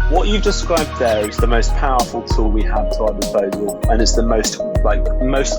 What you've described there is the most powerful tool we have to our disposal, and it's the most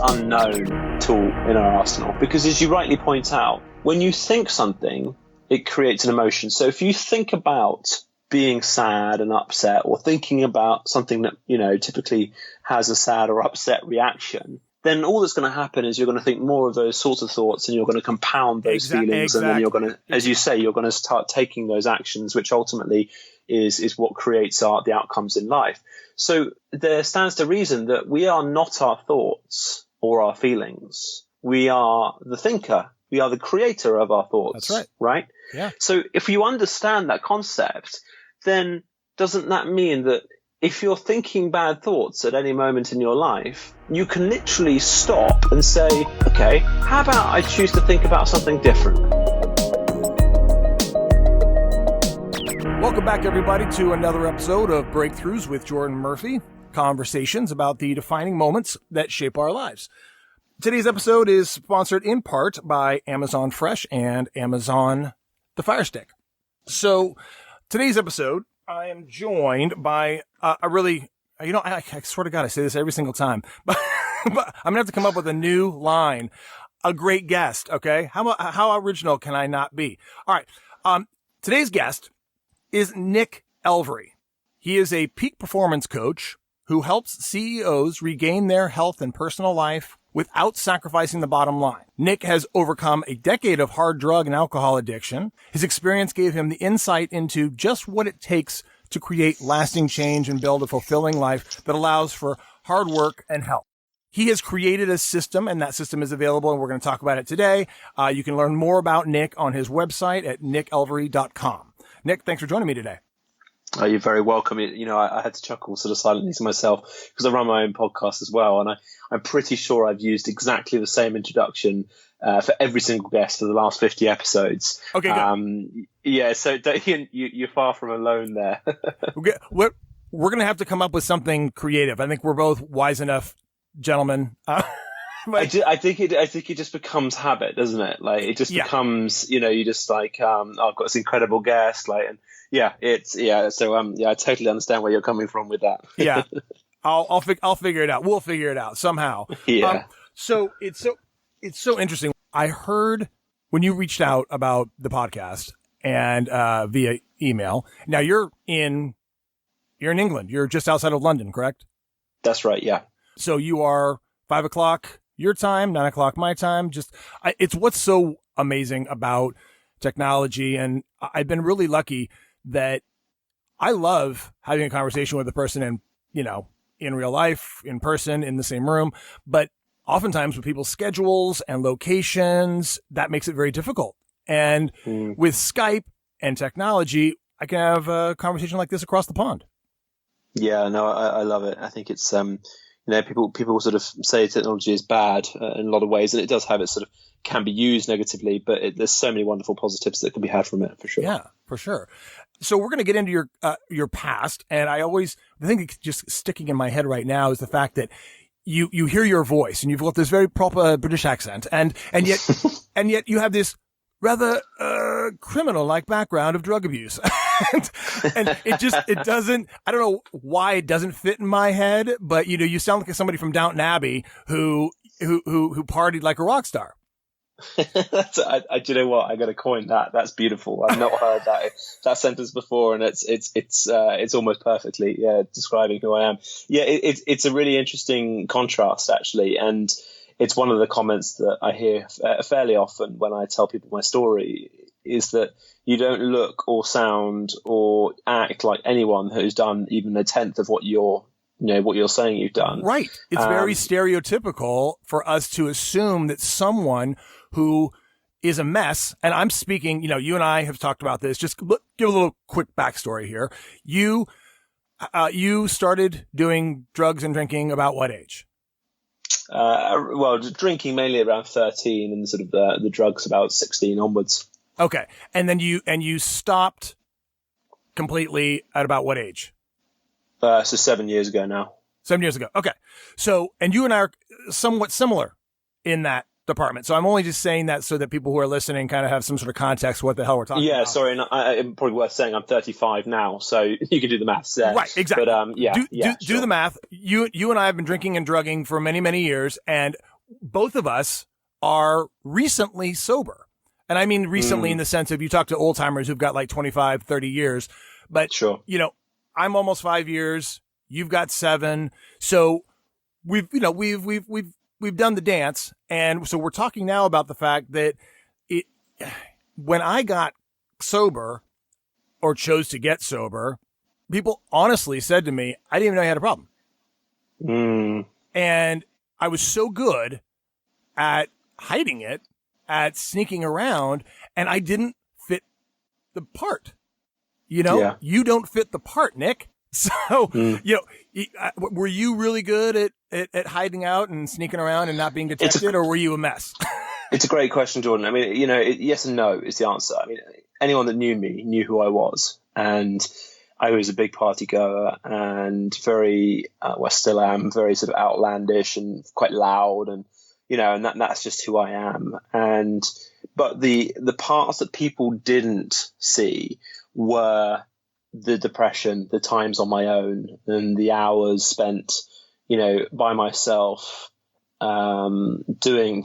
unknown tool in our arsenal. Because as you rightly point out, when you think something, it creates an emotion. So if you think about being sad and upset, or thinking about something that, typically has a sad or upset reaction, then all that's going to happen is you're going to think more of those sorts of thoughts, and you're going to compound those feelings. And then you're going to, as you say, you're going to start taking those actions, which ultimately is what creates the outcomes in life. So there stands to reason that we are not our thoughts or our feelings. We are the thinker. We are the creator of our thoughts. That's right. Right? Yeah. So if you understand that concept, then doesn't that mean that if you're thinking bad thoughts at any moment in your life, you can literally stop and say, okay, how about I choose to think about something different? Welcome back, everybody, to another episode of Breakthroughs with Jordan Murphy, conversations about the defining moments that shape our lives. Today's episode is sponsored in part by Amazon Fresh and Amazon The Fire Stick. So today's episode, I am joined by a really, I swear to God, I say this every single time, but I'm going to have to come up with a new line. A great guest, okay? How original can I not be? All right. Today's guest is Nick Elvery. He is a peak performance coach who helps CEOs regain their health and personal life without sacrificing the bottom line. Nick has overcome a decade of hard drug and alcohol addiction. His experience gave him the insight into just what it takes to create lasting change and build a fulfilling life that allows for hard work and health. He has created a system, and that system is available, and we're going to talk about it today. You can learn more about Nick on his website at nickelvery.com. Nick, thanks for joining me today. Oh, you're very welcome. I had to chuckle sort of silently to myself because I run my own podcast as well. And I'm pretty sure I've used exactly the same introduction for every single guest for the last 50 episodes. Okay, good. Yeah, so you're far from alone there. We're going to have to come up with something creative. I think we're both wise enough gentlemen. I think it just becomes habit, doesn't it? Like it just becomes, you just like, I've got this incredible guest, like, and So I totally understand where you're coming from with that. Yeah, I'll figure it out. We'll figure it out somehow. Yeah. So it's so interesting. I heard when you reached out about the podcast and via email. Now you're in England. You're just outside of London, correct? That's right. Yeah. So you are 5:00 your time, 9:00 my time. It's what's so amazing about technology. And I've been really lucky that I love having a conversation with a person in real life, in person, in the same room. But oftentimes with people's schedules and locations, that makes it very difficult. And with Skype and technology, I can have a conversation like this across the pond. Yeah, no, I love it. I think it's, people sort of say technology is bad in a lot of ways, and it does have it sort of can be used negatively, but there's so many wonderful positives that can be had from it, for sure. Yeah, for sure. So we're going to get into your past, and the thing that's just sticking in my head right now is the fact that you hear your voice, and you've got this very proper British accent, and yet you have this rather criminal-like background of drug abuse. and it doesn't, I don't know why it doesn't fit in my head, but you sound like somebody from Downton Abbey who partied like a rock star. Do you know what? I got to coin that. That's beautiful. I've not heard that sentence before, and it's almost perfectly describing who I am. Yeah, it's a really interesting contrast actually, and it's one of the comments that I hear fairly often when I tell people my story is that you don't look or sound or act like anyone who's done even a tenth of what you're saying you've done. Right. It's very stereotypical for us to assume that someone who is a mess, and I'm speaking, you and I have talked about this, just give a little quick backstory here. You started doing drugs and drinking about what age? Well, drinking mainly around 13 and sort of the drugs about 16 onwards. Okay. And then you stopped completely at about what age? So 7 years ago now. 7 years ago. Okay. So, and you and I are somewhat similar in that department. So I'm only just saying that so that people who are listening kind of have some sort of context what the hell we're talking about. Yeah, sorry, and it's probably worth saying I'm 35 now, so you can do the maths there. Right, exactly. But do the math. You and I have been drinking and drugging for many, many years, and both of us are recently sober. And I mean recently in the sense of you talk to old timers who've got like 25, 30 years, but sure. I'm almost 5 years. You've got 7. So we've done the dance. And so we're talking now about the fact that when I got sober or chose to get sober, people honestly said to me, I didn't even know you had a problem. And I was so good at hiding it, at sneaking around, and I didn't fit the part. You don't fit the part, Nick. So, were you really good at hiding out and sneaking around and not being detected, or were you a mess? It's a great question, Jordan. I mean, yes and no is the answer. I mean, anyone that knew me knew who I was, and I was a big party goer and very, still am, very sort of outlandish and quite loud, and and that's just who I am. But the parts that people didn't see were the depression, the times on my own, and the hours spent, by myself, doing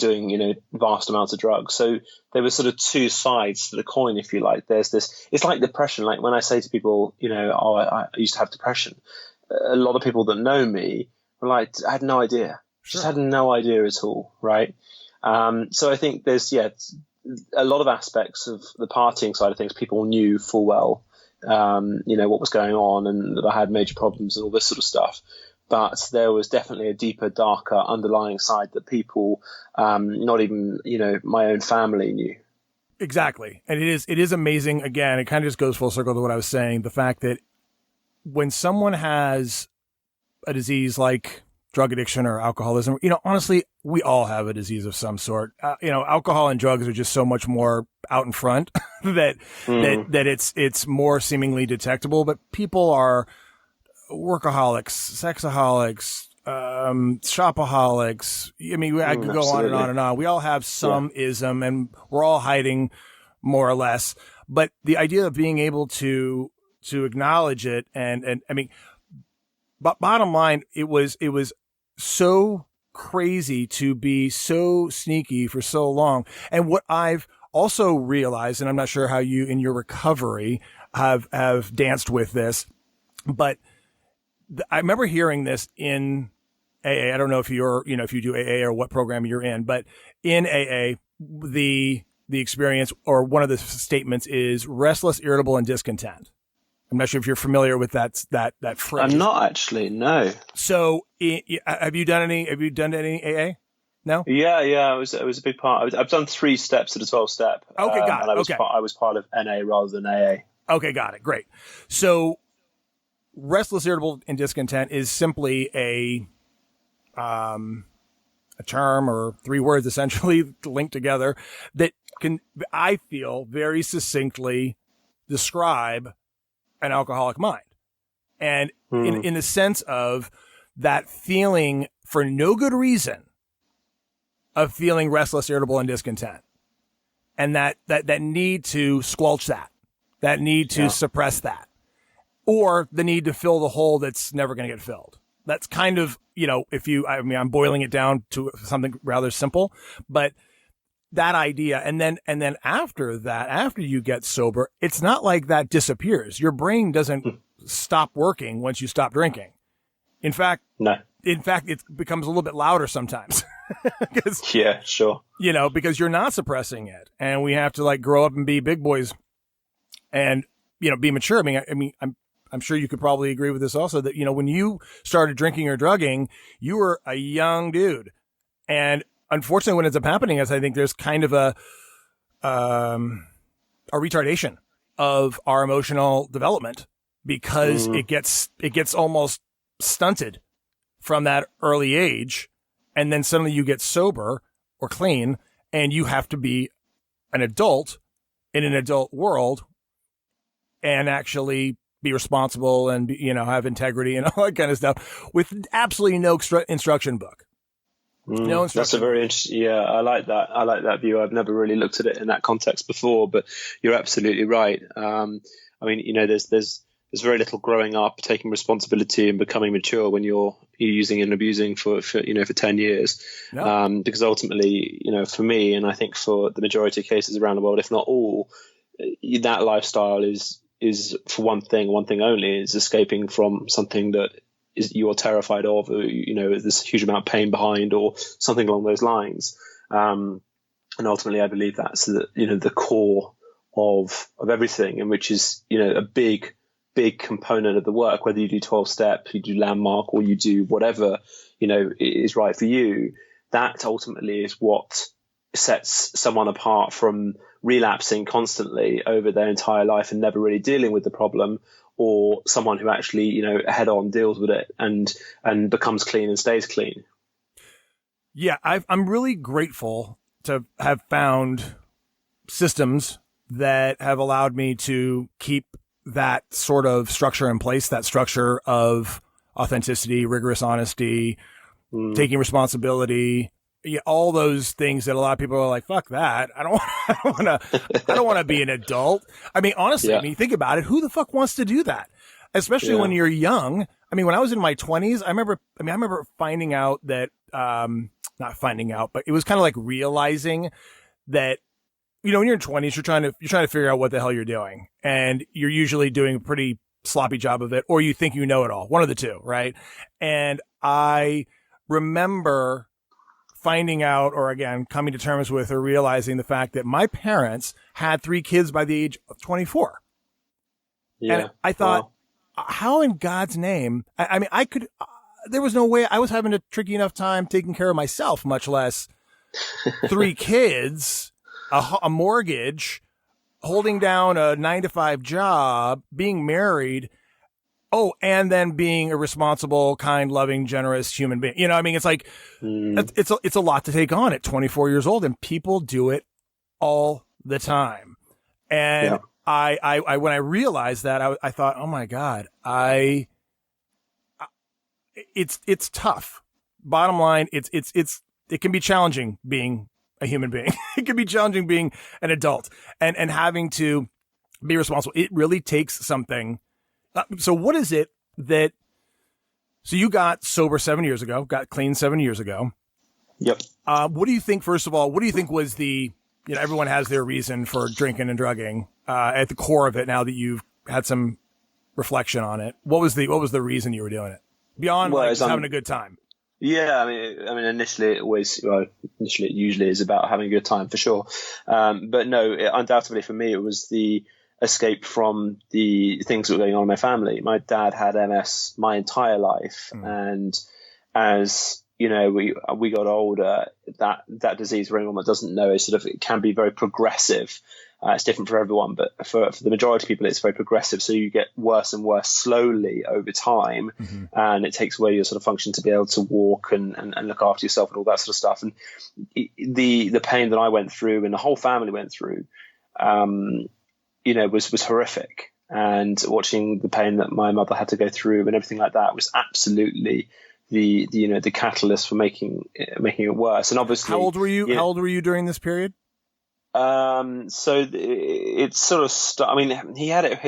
vast amounts of drugs. So there were sort of two sides to the coin, if you like. There's this, it's like depression. Like when I say to people, I used to have depression, a lot of people that know me were like, I had no idea. Sure. Just had no idea at all. Right. So I think there's, a lot of aspects of the partying side of things people knew full well, what was going on and that I had major problems and all this sort of stuff. But there was definitely a deeper, darker underlying side that people, not even, my own family knew. Exactly. And it is amazing. Again, it kind of just goes full circle to what I was saying. The fact that when someone has a disease like drug addiction or alcoholism, honestly, we all have a disease of some sort. Alcohol and drugs are just so much more out in front that it's more seemingly detectable. But people are workaholics, sexaholics, shopaholics. I mean, I could go on and on and on. We all have some ism, and we're all hiding more or less. But the idea of being able to acknowledge it, and I mean, but bottom line, it was so crazy to be so sneaky for so long. And what I've also realized, and I'm not sure how you in your recovery have danced with this, but I remember hearing this in AA. I don't know if if you do AA or what program you're in, but in AA, the experience or one of the statements is restless, irritable, and discontent. I'm not sure if you're familiar with that phrase. I'm not actually, no. So have you done any AA? No? Yeah. It was a big part. I've done 3 steps at a 12-step. Okay, got it. And I was part of NA rather than AA. Okay, got it. Great. So restless, irritable, and discontent is simply a term or 3 words essentially linked together that can, I feel, very succinctly describe an alcoholic mind. And in the sense of that feeling for no good reason of feeling restless, irritable, and discontent. And that need to squelch that need to suppress that, or the need to fill the hole that's never going to get filled. That's kind of, I'm boiling it down to something rather simple, but that idea. And then after that, after you get sober, it's not like that disappears. Your brain doesn't stop working once you stop drinking. In fact, it becomes a little bit louder sometimes. Yeah, sure. Because you're not suppressing it, and we have to grow up and be big boys and, be mature. I mean, I'm sure you could probably agree with this also that, when you started drinking or drugging, you were a young dude. And unfortunately, what ends up happening is I think there's kind of a retardation of our emotional development because it gets almost stunted from that early age. And then suddenly you get sober or clean and you have to be an adult in an adult world and actually be responsible and, have integrity and all that kind of stuff with absolutely no instruction book. No instruction. That's a very interesting. Yeah, I like that. I like that view. I've never really looked at it in that context before, but you're absolutely right. I mean, there's very little growing up, taking responsibility, and becoming mature when you're using and abusing for 10 years. No. Because ultimately, for me, and I think for the majority of cases around the world, if not all, that lifestyle is for one thing only, is escaping from something that you're terrified of, or, there's a huge amount of pain behind, or something along those lines. And ultimately, I believe that's the core of everything, and which is a big component of the work. Whether you do 12 step, you do landmark, or you do whatever is right for you, that ultimately is what sets someone apart from relapsing constantly over their entire life and never really dealing with the problem, or someone who actually head on deals with it and becomes clean and stays clean. Yeah, I'm really grateful to have found systems that have allowed me to keep that sort of structure in place, that structure of authenticity, rigorous honesty, taking responsibility, all those things that a lot of people are like, fuck that. I don't want to be an adult. I mean, honestly, when you think about it, who the fuck wants to do that? Especially when you're young. I mean, when I was in my 20s, I remember finding out that, not finding out, but it was kind of like realizing that, when you're in your 20s, you're trying to figure out what the hell you're doing. And you're usually doing a pretty sloppy job of it, or you think you know it all. One of the two, right? And I remember finding out, or again, coming to terms with or realizing the fact that my parents had 3 kids by the age of 24. Yeah. And I thought, how in God's name? I mean, there was no way I was having a tricky enough time taking care of myself, much less 3 kids, a mortgage, holding down a 9-to-5 job, being married. Oh, and then being a responsible, kind, loving, generous human being. I mean, it's like, it's a lot to take on at 24 years old, and people do it all the time. And I when I realized that, I thought, oh my God, it's tough. Bottom line, it can be challenging being a human being. It can be challenging being an adult and having to be responsible. It really takes something. So what is it so you got sober 7 years ago, got clean 7 years ago. Yep. What do you think, first of all, was everyone has their reason for drinking and drugging, at the core of it, now that you've had some reflection on it? What was the reason you were doing it? Beyond just having a good time. Yeah, I mean, initially it usually is about having a good time, for sure. But no, undoubtedly for me, it was the escape from the things that were going on in my family. My dad had MS my entire life, and as we got older, that disease, for anyone that doesn't know, is it can be very progressive. It's different for everyone, but for the majority of people, it's very progressive. So you get worse and worse slowly over time, and it takes away your sort of function to be able to walk and look after yourself and all that sort of stuff. And the pain that I went through and the whole family went through, was horrific. And watching the pain that my mother had to go through and everything like that was absolutely the catalyst for making it worse. And obviously, how old were you? How old were you during this period? So it's sort of I mean, he had it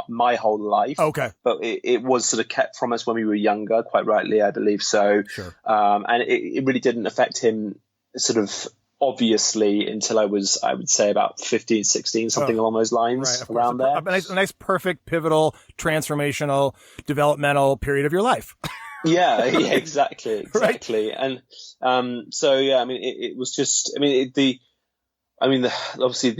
my whole life. Okay. But it was sort of kept from us when we were younger, quite rightly, I believe so. Sure. And it really didn't affect him sort of obviously until I would say about 15, 16, something along those lines, right, around there. A nice, perfect, pivotal, transformational, developmental period of your life. Yeah, exactly. Right. And so yeah, I mean, it was just, obviously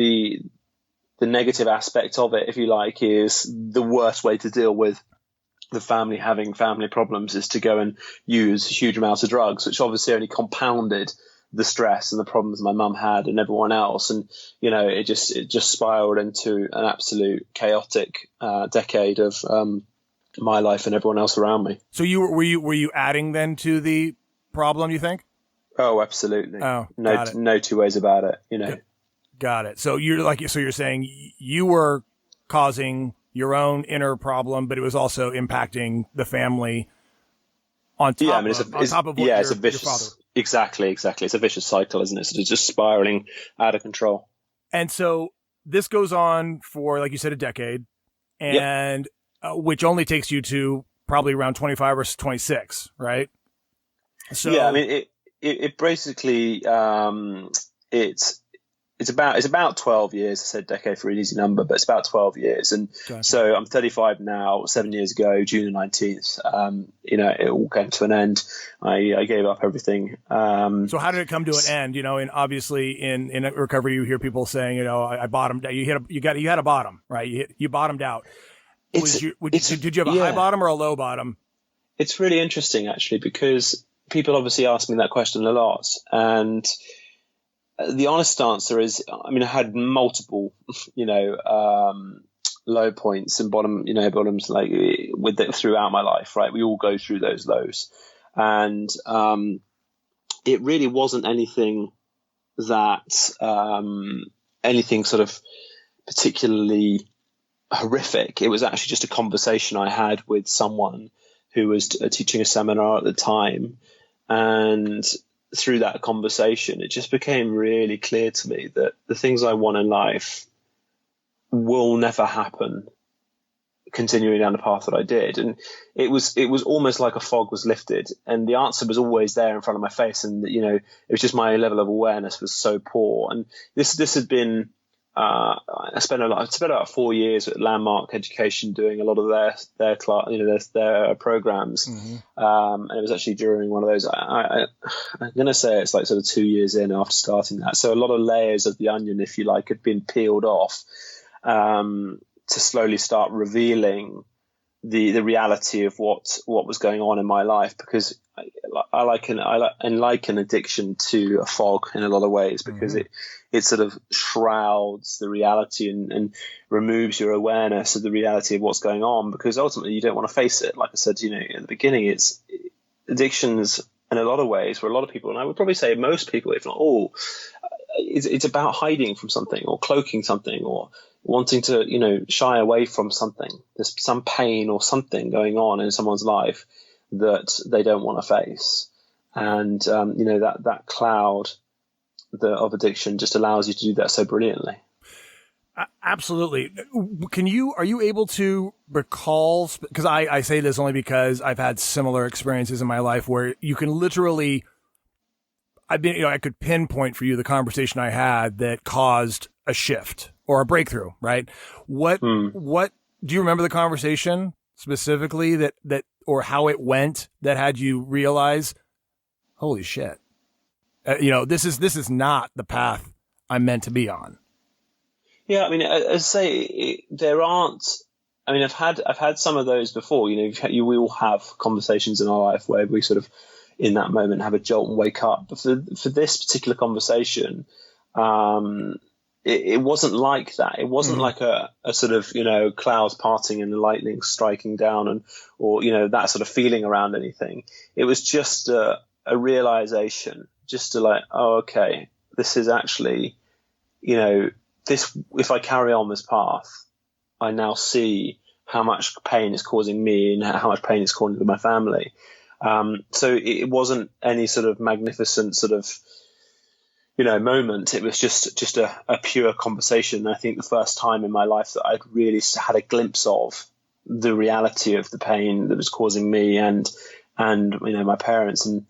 the negative aspect of it, if you like, is the worst way to deal with the family having family problems is to go and use huge amounts of drugs, which obviously only compounded the stress and the problems my mum had and everyone else. And, it just spiraled into an absolute chaotic decade of my life and everyone else around me. So were you adding then to the problem, you think? Oh, absolutely. Oh, no two ways about it, Got it. So you're saying you were causing your own inner problem, but it was also impacting the family on Yeah, I top mean, of what it's a your vicious, father. exactly. It's a vicious cycle, isn't it? So it's just spiraling out of control. And so this goes on for, like you said, a decade, Yep. and which only takes you to probably around 25 or 26, right? So Yeah, I mean, it basically, it's about 12 years. I said decade for an easy number, but it's about 12 years. And Gotcha. so I'm 35 now. 7 years ago, June the 19th, it all came to an end. I gave up everything. So how did it come to an end? And obviously in recovery, you hear people saying, I bottomed out. You had a bottom, right? You bottomed out. Did you have a high bottom or a low bottom? It's really interesting, actually, because people obviously ask me that question a lot. And the honest answer is, I mean, I had multiple, low points and bottoms throughout my life, right? We all go through those lows. And it really wasn't anything anything sort of particularly horrific. It was actually just a conversation I had with someone who was teaching a seminar at the time. And through that conversation, it just became really clear to me that the things I want in life will never happen continuing down the path that I did. And it was almost like a fog was lifted, and the answer was always there in front of my face. And, it was just my level of awareness was so poor. And this had been, I spent about 4 years at Landmark Education doing a lot of their class, their programs. Mm-hmm. And it was actually during one of those. I'm going to say it's like sort of 2 years in after starting that. So a lot of layers of the onion, if you like, had been peeled off to slowly start revealing the reality of what was going on in my life, because I liken addiction to a fog in a lot of ways, because it sort of shrouds the reality and removes your awareness of the reality of what's going on, because ultimately you don't want to face it. Like I said, at the beginning, it's addictions in a lot of ways for a lot of people, and I would probably say most people, if not all, it's about hiding from something or cloaking something or wanting to, shy away from something. There's some pain or something going on in someone's life that they don't want to face. And, that cloud of addiction just allows you to do that so brilliantly. Absolutely. Are you able to recall, because I say this only because I've had similar experiences in my life where you can literally, I could pinpoint for you the conversation I had that caused a shift or a breakthrough, right? What do you remember the conversation specifically that or how it went that had you realize, holy shit, this is not the path I'm meant to be on? Yeah, I mean, as I say, there aren't. I mean, I've had some of those before. We all have conversations in our life where we sort of, in that moment, have a jolt and wake up. But for this particular conversation, it wasn't like that. It wasn't like a sort of, clouds parting and the lightning striking down or that sort of feeling around anything. It was just a realization, just to like, oh, okay, this is actually, this, if I carry on this path, I now see how much pain it's causing me and how much pain it's causing my family. So it wasn't any sort of magnificent sort of, moment. It was just a pure conversation. I think the first time in my life that I'd really had a glimpse of the reality of the pain that was causing me and my parents, and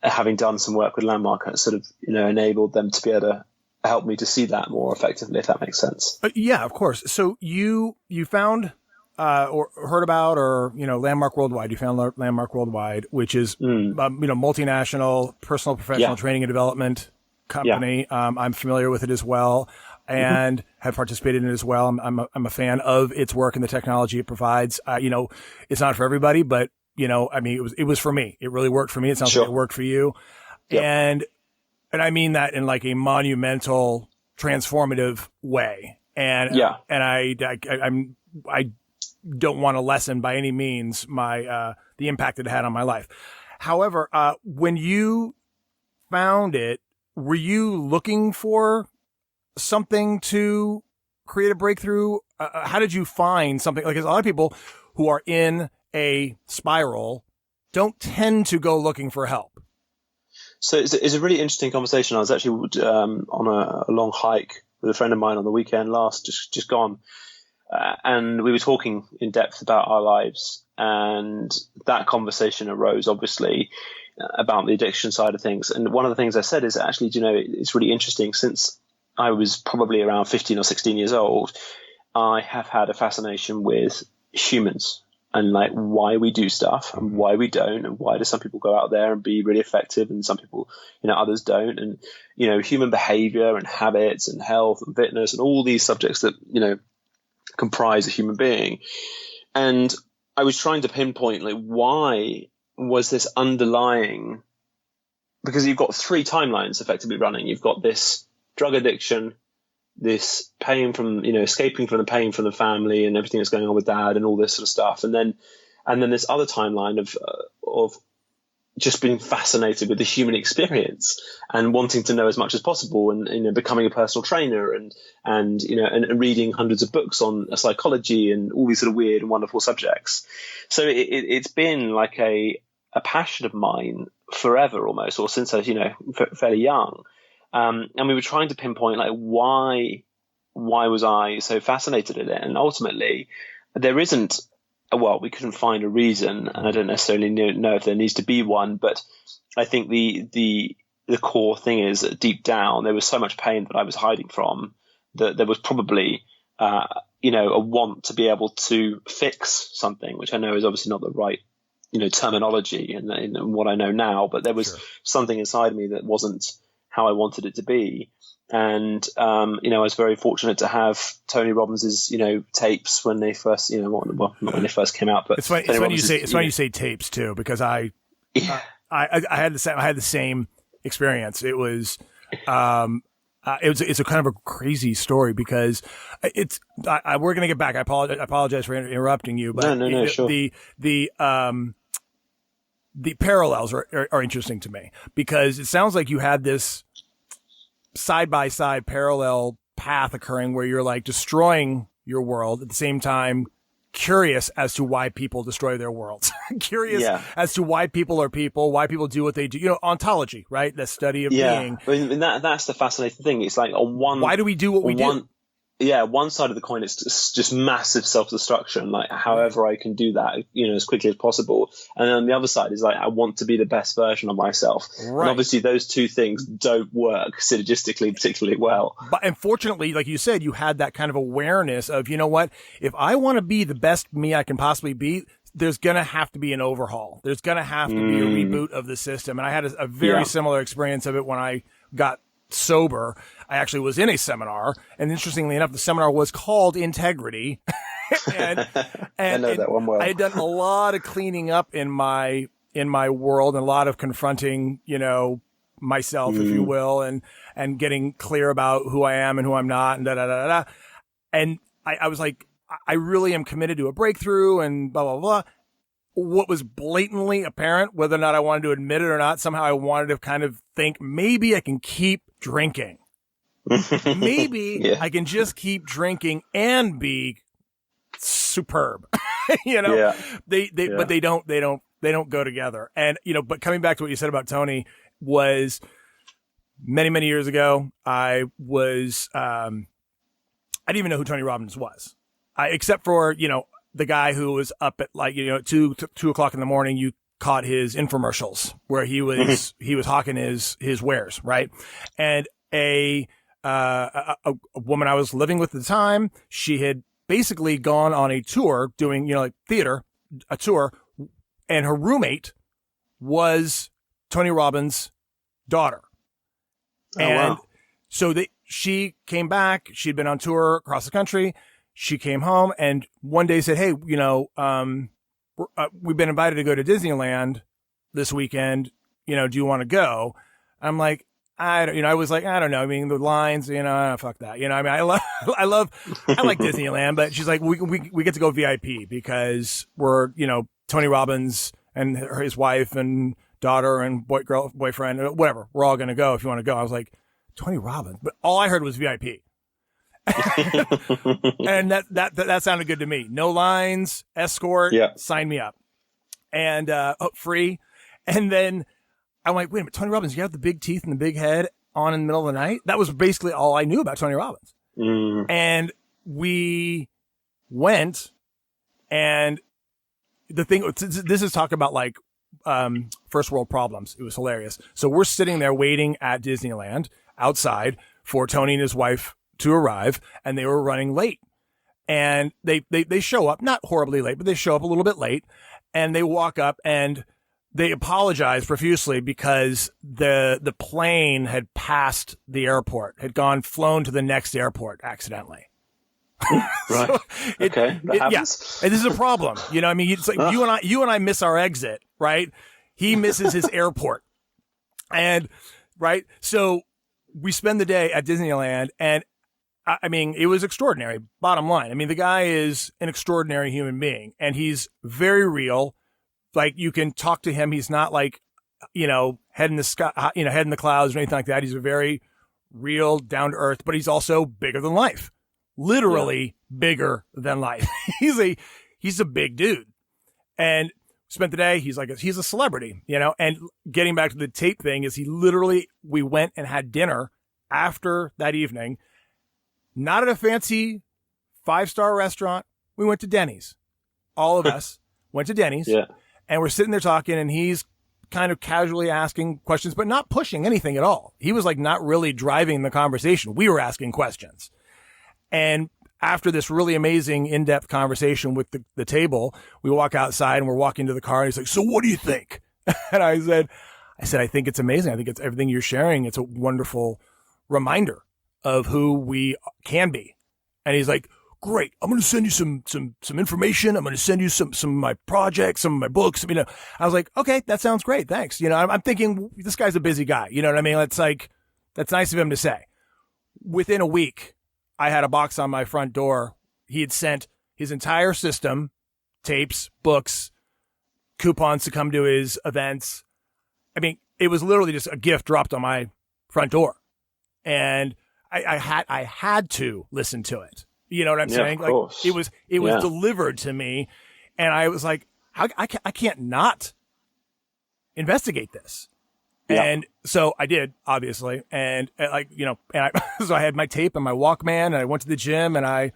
having done some work with Landmark, it sort of enabled them to be able to help me to see that more effectively, if that makes sense. Yeah, of course. So you found or heard about, or Landmark Worldwide. You found Landmark Worldwide, which is multinational personal professional training and development company. Yeah. I'm familiar with it as well, and have participated in it as well. I'm a fan of its work and the technology it provides. It's not for everybody, but it was for me. It really worked for me. It sounds like it worked for you. Yep. And I mean that in like a monumental, transformative way. And I don't want to lessen by any means my the impact it had on my life. However, when you found it, were you looking for something to create a breakthrough? How did you find something? Like, there's a lot of people who are in a spiral don't tend to go looking for help. So it's a really interesting conversation. I was actually on a long hike with a friend of mine on the weekend just gone, and we were talking in depth about our lives, and that conversation arose obviously about the addiction side of things. And one of the things I said is actually, it's really interesting. Since I was probably around 15 or 16 years old, I have had a fascination with humans and like why we do stuff and why we don't, and why do some people go out there and be really effective and some people, others don't, and human behavior and habits and health and fitness and all these subjects that comprise a human being. And I was trying to pinpoint like why was this underlying, because you've got three timelines effectively running. You've got this drug addiction, this pain from escaping from the pain from the family and everything that's going on with dad and all this sort of stuff, and then this other timeline of just being fascinated with the human experience and wanting to know as much as possible, and becoming a personal trainer and reading hundreds of books on psychology and all these sort of weird and wonderful subjects. So it's been like a passion of mine forever almost, or since I was fairly young. And we were trying to pinpoint like why was I so fascinated in it? And ultimately, there isn't we couldn't find a reason, and I don't necessarily know if there needs to be one. But I think the core thing is that deep down there was so much pain that I was hiding from that there was probably a want to be able to fix something, which I know is obviously not the right terminology in what I know now. But there was something inside me that wasn't how I wanted it to be. And, I was very fortunate to have Tony Robbins's, tapes when they first, not when they first came out, but it's funny you say tapes too, because I had the same experience. It was, it's a kind of a crazy story because we're going to get back. I apologize for interrupting you, but no, sure. The parallels are interesting to me, because it sounds like you had this side-by-side parallel path occurring where you're like destroying your world at the same time, curious as to why people destroy their worlds, curious as to why people are people, why people do what they do. Ontology, right? The study of being. I mean, that's the fascinating thing. It's like why do we do what we do? Yeah, one side of the coin is just massive self-destruction, like however I can do that, as quickly as possible. And then on the other side is like, I want to be the best version of myself. Right. And obviously those two things don't work synergistically particularly well. But unfortunately, like you said, you had that kind of awareness of, if I want to be the best me I can possibly be, there's going to have to be an overhaul. There's going to have to be a reboot of the system. And I had a very similar experience of it when I got sober. I actually was in a seminar, and interestingly enough, the seminar was called Integrity. and I know that one well. I had done a lot of cleaning up in my world, and a lot of confronting, myself, if you will, and getting clear about who I am and who I'm not, and da-da-da-da-da. And I was like, I really am committed to a breakthrough and blah, blah, blah. What was blatantly apparent, whether or not I wanted to admit it or not, somehow I wanted to kind of think maybe I can keep drinking. Maybe I can just keep drinking and be superb. But they don't go together. And, but coming back to what you said about Tony was many, many years ago, I didn't even know who Tony Robbins was. Except for, the guy who was up at like, 2 o'clock in the morning, you caught his infomercials where he was hawking his wares. Right. And a woman I was living with at the time, she had basically gone on a tour doing, like theater, a tour, and her roommate was Tony Robbins' daughter. So she came back, she'd been on tour across the country. She came home and one day said, hey, we've been invited to go to Disneyland this weekend. Do you want to go? I'm like, I was like, I don't know. I mean, the lines, fuck that. I like Disneyland, but she's like, we get to go VIP because we're, Tony Robbins and his wife and daughter and boyfriend, whatever. We're all going to go if you want to go. I was like, Tony Robbins. But all I heard was VIP. And that sounded good to me. No lines, escort, sign me up. and free. And then I'm like, wait a minute, Tony Robbins, you have the big teeth and the big head on in the middle of the night? That was basically all I knew about Tony Robbins. And we went, and the thing, this is talk about like first world problems. It was hilarious. So we're sitting there waiting at Disneyland outside for Tony and his wife to arrive, and they were running late. And they show up, not horribly late, but they show up a little bit late, and they walk up and they apologize profusely because the plane had passed the airport, had flown to the next airport accidentally. Right. So okay. That happens. Yeah. And this is a problem. You know, I mean, it's like you and I miss our exit, right? He misses his airport. And right. So we spend the day at Disneyland, and I mean, it was extraordinary. Bottom line. I mean, the guy is an extraordinary human being, and he's very real. Like, you can talk to him. He's not like, head in the sky, head in the clouds or anything like that. He's a very real, down to earth, but he's also bigger than life. Literally bigger than life. He's a big dude, and spent the day. He's a celebrity, and getting back to the tape thing is we went and had dinner after that evening, not at a fancy 5-star restaurant. We went to Denny's. All of us went to Denny's. Yeah. And we're sitting there talking, and he's kind of casually asking questions, but not pushing anything at all. He was like not really driving the conversation. We were asking questions. And after this really amazing in-depth conversation with the table, we walk outside and we're walking to the car, and he's like, so what do you think? And I said, I think it's amazing. I think it's everything you're sharing. It's a wonderful reminder of who we can be. And he's like, great. I'm going to send you some information. I'm going to send you some of my projects, some of my books. I was like, okay, that sounds great. Thanks. I'm thinking this guy's a busy guy. You know what I mean? It's like, that's nice of him to say. Within a week, I had a box on my front door. He had sent his entire system, tapes, books, coupons to come to his events. I mean, it was literally just a gift dropped on my front door. And I had to listen to it. You know what I'm saying? Of course. It was delivered to me, and I was like, I can't not investigate this. Yeah. And so I did, obviously. And so I had my tape and my Walkman, and I went to the gym, and I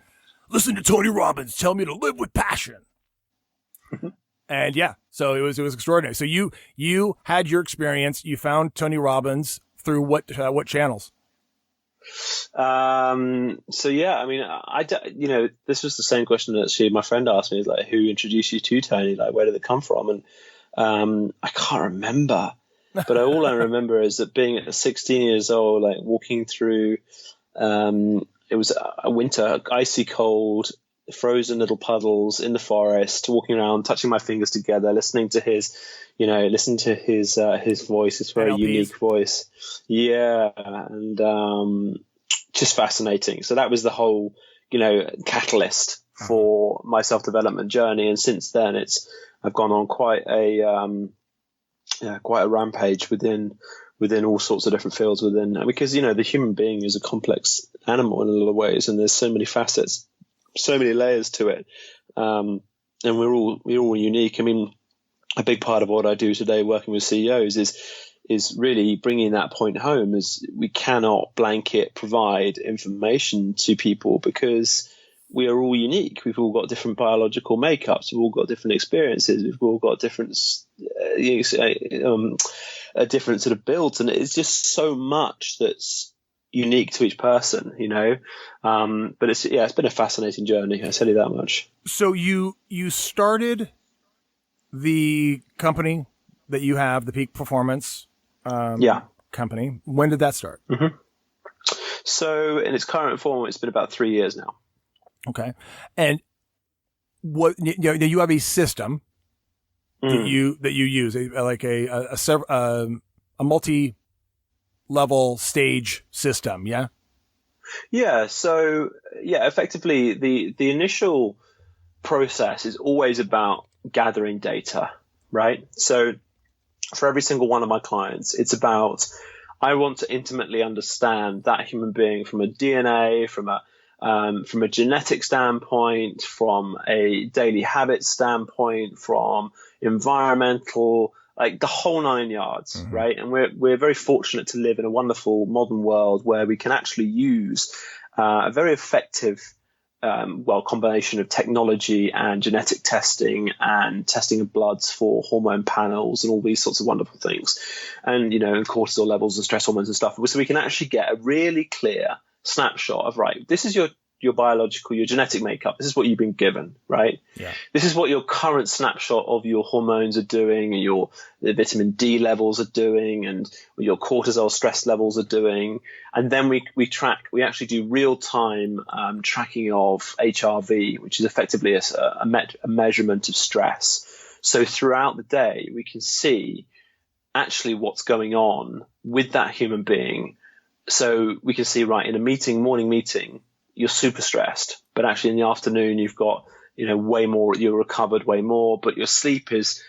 listened to Tony Robbins tell me to live with passion. And yeah, so it was extraordinary. So you had your experience. You found Tony Robbins through what channels? So yeah, I mean, this was the same question that actually my friend asked me, like, who introduced you to Tony? Like, where did it come from? And I can't remember, but all I remember is that being at 16 years old, like walking through, it was a winter, icy cold, frozen little puddles in the forest, walking around, touching my fingers together, listening to his voice, his very unique voice. Yeah. And, just fascinating. So that was the whole, catalyst for my self-development journey. And since then I've gone on quite a rampage within all sorts of different fields because, the human being is a complex animal in a lot of ways. And there's so many facets, so many layers to it. And we're all unique. I mean, a big part of what I do today working with CEOs is really bringing that point home, is we cannot blanket provide information to people because we are all unique. We've all got different biological makeups. We've all got different experiences. We've all got different, a different sort of build. And it's just so much that's unique to each person, but it's been a fascinating journey. I tell you that much. So you started the company that you have, the Peak Performance company. When did that start? Mm-hmm. So in its current form, it's been about 3 years now. Okay. And what, you have a system that you use, like a multi-level stage system. Yeah. Yeah. So effectively the initial process is always about gathering data, right? So for every single one of my clients, it's about, I want to intimately understand that human being from a DNA, from a from a genetic standpoint, from a daily habit standpoint, from environmental, like the whole nine yards, right? And we're very fortunate to live in a wonderful modern world where we can actually use a very effective combination of technology and genetic testing and testing of bloods for hormone panels and all these sorts of wonderful things, and and cortisol levels and stress hormones and stuff. So we can actually get a really clear snapshot of, right, this is your biological, your genetic makeup. This is what you've been given, right? Yeah. This is what your current snapshot of your hormones are doing, and your vitamin D levels are doing, and your cortisol stress levels are doing. And then we actually do real time tracking of HRV, which is effectively a measurement of stress. So throughout the day, we can see actually what's going on with that human being. So we can see, right, in a morning meeting, you're super stressed, but actually in the afternoon you've got way more, you're recovered way more, but your sleep is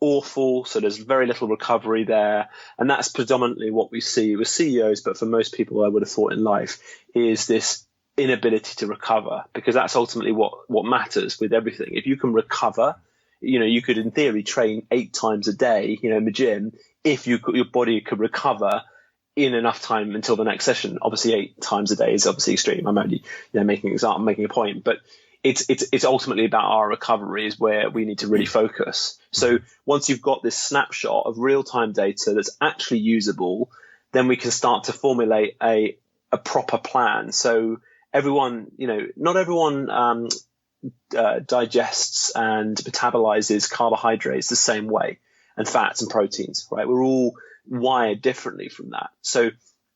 awful, so there's very little recovery there. And that's predominantly what we see with CEOs, but for most people, I would have thought in life, is this inability to recover, because that's ultimately what matters with everything. If you can recover, you could in theory train 8 times a day in the gym, if your body could recover in enough time until the next session. Obviously 8 times a day is obviously extreme. I'm only making a point, but it's ultimately about our recovery is where we need to really focus. So once you've got this snapshot of real-time data that's actually usable, then we can start to formulate a proper plan. So everyone, not everyone digests and metabolizes carbohydrates the same way, and fats and proteins, right? We're all wired differently from that. So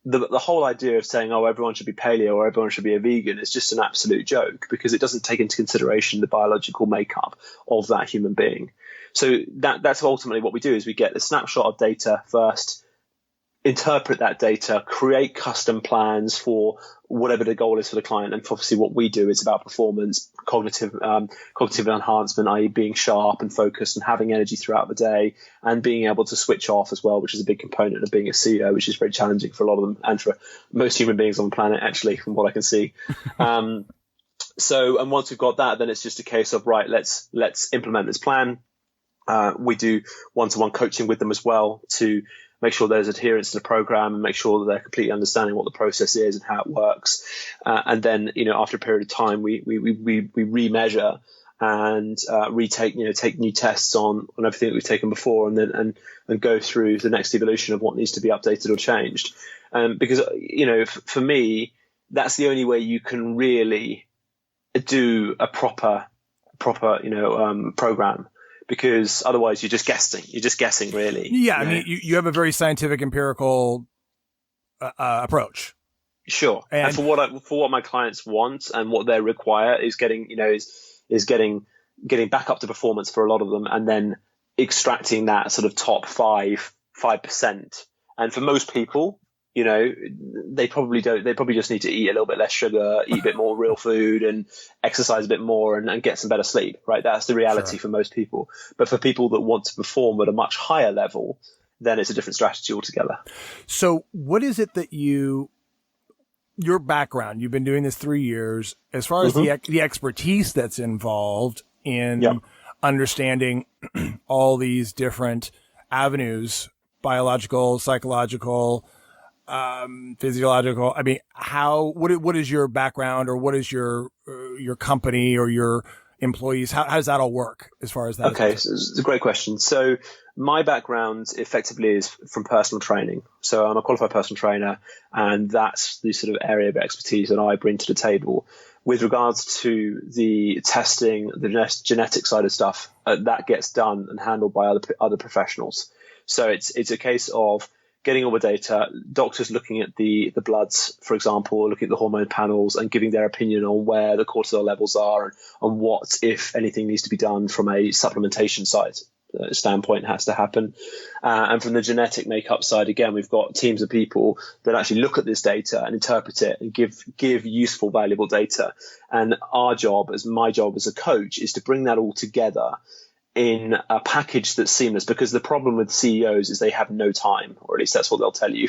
the whole idea of saying, oh, everyone should be paleo or everyone should be a vegan is just an absolute joke, because it doesn't take into consideration the biological makeup of that human being. So that's ultimately what we do, is we get the snapshot of data first, interpret that data, create custom plans for whatever the goal is for the client. And obviously what we do is about performance, cognitive enhancement, i.e. being sharp and focused and having energy throughout the day, and being able to switch off as well, which is a big component of being a CEO, which is very challenging for a lot of them and for most human beings on the planet, actually, from what I can see. And once we've got that, then it's just a case of, right, let's implement this plan. We do one-to-one coaching with them as well to make sure there's adherence to the program and make sure that they're completely understanding what the process is and how it works. And then, after a period of time, we remeasure and take new tests on everything that we've taken before, and then and go through the next evolution of what needs to be updated or changed. Because, for me, that's the only way you can really do a proper program. Because otherwise you're just guessing. You're just guessing, really. Yeah, I mean, you have a very scientific, empirical approach. Sure, and for what my clients want and what they require is getting back up to performance for a lot of them, and then extracting that sort of top 5%. And for most people, they probably don't. They probably just need to eat a little bit less sugar, eat a bit more real food, and exercise a bit more, and get some better sleep. Right, that's the reality for most people. But for people that want to perform at a much higher level, then it's a different strategy altogether. So, what is it that your background? You've been doing this 3 years. As far as the expertise that's involved in understanding all these different avenues, biological, psychological, physiological. I mean, what is your background, or what is your company or your employees? How does that all work as far as that? Okay, so it's a great question. So my background effectively is from personal training. So I'm a qualified personal trainer, and that's the sort of area of expertise that I bring to the table. With regards to the testing, the genetic side of stuff, that gets done and handled by other professionals. So it's a case of getting all the data, doctors looking at the bloods, for example, looking at the hormone panels and giving their opinion on where the cortisol levels are and what, if anything, needs to be done from a supplementation side standpoint has to happen. And from the genetic makeup side, again, we've got teams of people that actually look at this data and interpret it and give useful, valuable data. And my job as a coach is to bring that all together in a package that's seamless, because the problem with CEOs is they have no time, or at least that's what they'll tell you.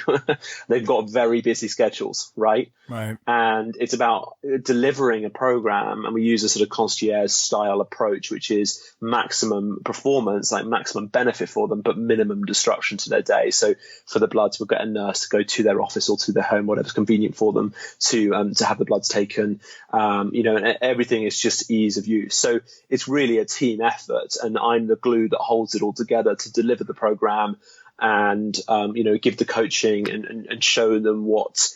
They've got very busy schedules, right? Right. And it's about delivering a program, and we use a sort of concierge style approach, which is maximum performance, like maximum benefit for them, but minimum disruption to their day. So for the bloods, we'll get a nurse to go to their office or to their home, whatever's convenient for them, to have the bloods taken. And everything is just ease of use. So it's really a team effort, and I'm the glue that holds it all together to deliver the program and give the coaching and show them what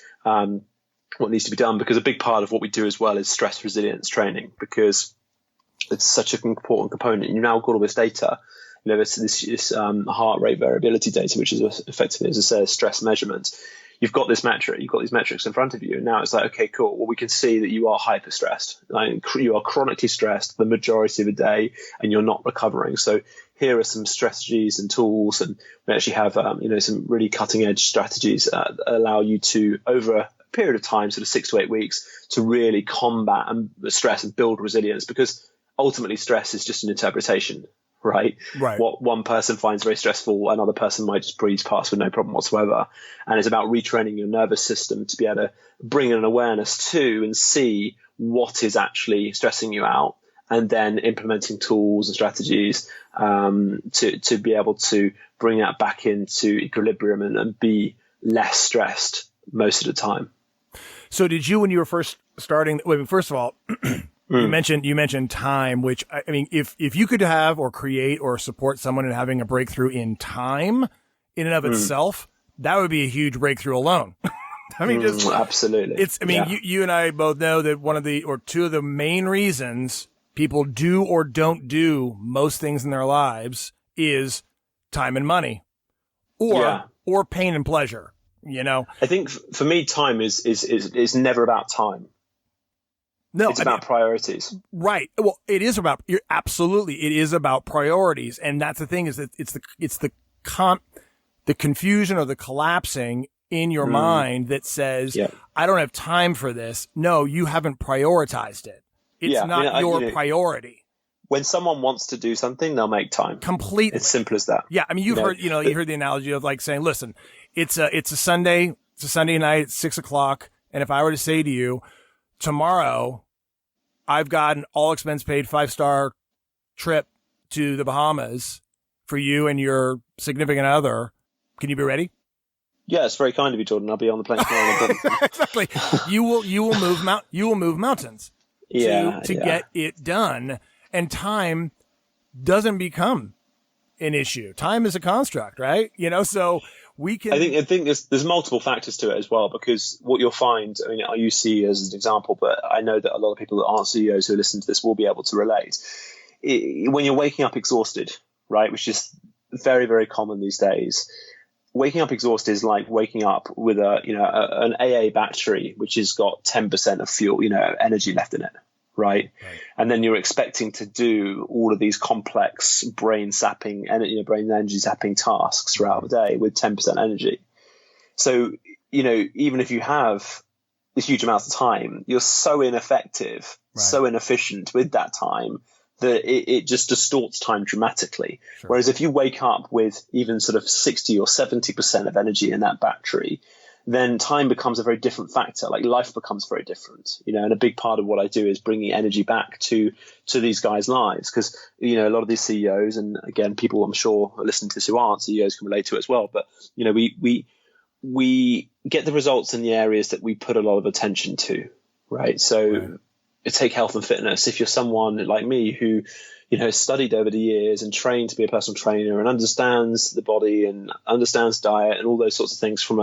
needs to be done. Because a big part of what we do as well is stress resilience training, because it's such an important component. You've now got all this data, this heart rate variability data, which is effectively, as I say, stress measurement. You've got this metric, you've got these metrics in front of you, and now it's like, okay, cool. Well, we can see that you are hyper stressed. Like, you are chronically stressed the majority of the day, and you're not recovering. So here are some strategies and tools, and we actually have some really cutting edge strategies that allow you to, over a period of time, sort of 6 to 8 weeks, to really combat and stress and build resilience, because ultimately stress is just an interpretation. Right. What one person finds very stressful, another person might just breeze past with no problem whatsoever. And it's about retraining your nervous system to be able to bring an awareness to and see what is actually stressing you out, and then implementing tools and strategies to be able to bring that back into equilibrium and be less stressed most of the time. So did you, when you were first starting, first of all, you mentioned time, which, I mean, if you could have or create or support someone in having a breakthrough in time in and of itself, that would be a huge breakthrough alone. I mean, absolutely. You and I both know that two of the main reasons people do or don't do most things in their lives is time and money, or pain and pleasure. I think for me, time is never about time. No, it's about priorities. Right. Well, it is about, it is about priorities. And that's the thing, is that it's the confusion or the collapsing in your mind that says, I don't have time for this. No, you haven't prioritized it. It's not your priority. When someone wants to do something, they'll make time. Completely. It's simple as that. Yeah. I mean, you heard the analogy of like saying, listen, it's a Sunday night at 6:00. And if I were to say to you, tomorrow, I've got an all expense paid 5-star trip to the Bahamas for you and your significant other. Can you be ready? Yeah, it's very kind of you, Jordan. I'll be on the plane tomorrow. Exactly. You will move mountains to get it done. And time doesn't become an issue. Time is a construct, right? So we can. I think there's multiple factors to it as well, because what you'll find, I mean, I use CEOs as an example, but I know that a lot of people that aren't CEOs who listen to this will be able to relate. When you're waking up exhausted, right, which is very, very common these days, waking up exhausted is like waking up with an AA battery which has got 10% of fuel, energy left in it. Right. And then you're expecting to do all of these complex brain energy zapping tasks throughout the day with 10% energy. So, even if you have this huge amount of time, you're so ineffective, so inefficient with that time that it just distorts time dramatically. Sure. Whereas if you wake up with even sort of 60 or 70% of energy in that battery, then time becomes a very different factor. Like, life becomes very different, and a big part of what I do is bringing energy back to these guys' lives. Because, a lot of these CEOs, and again, people I'm sure are listening to this who aren't CEOs can relate to it as well. But, we get the results in the areas that we put a lot of attention to, right? So take health and fitness. If you're someone like me who, studied over the years and trained to be a personal trainer and understands the body and understands diet and all those sorts of things from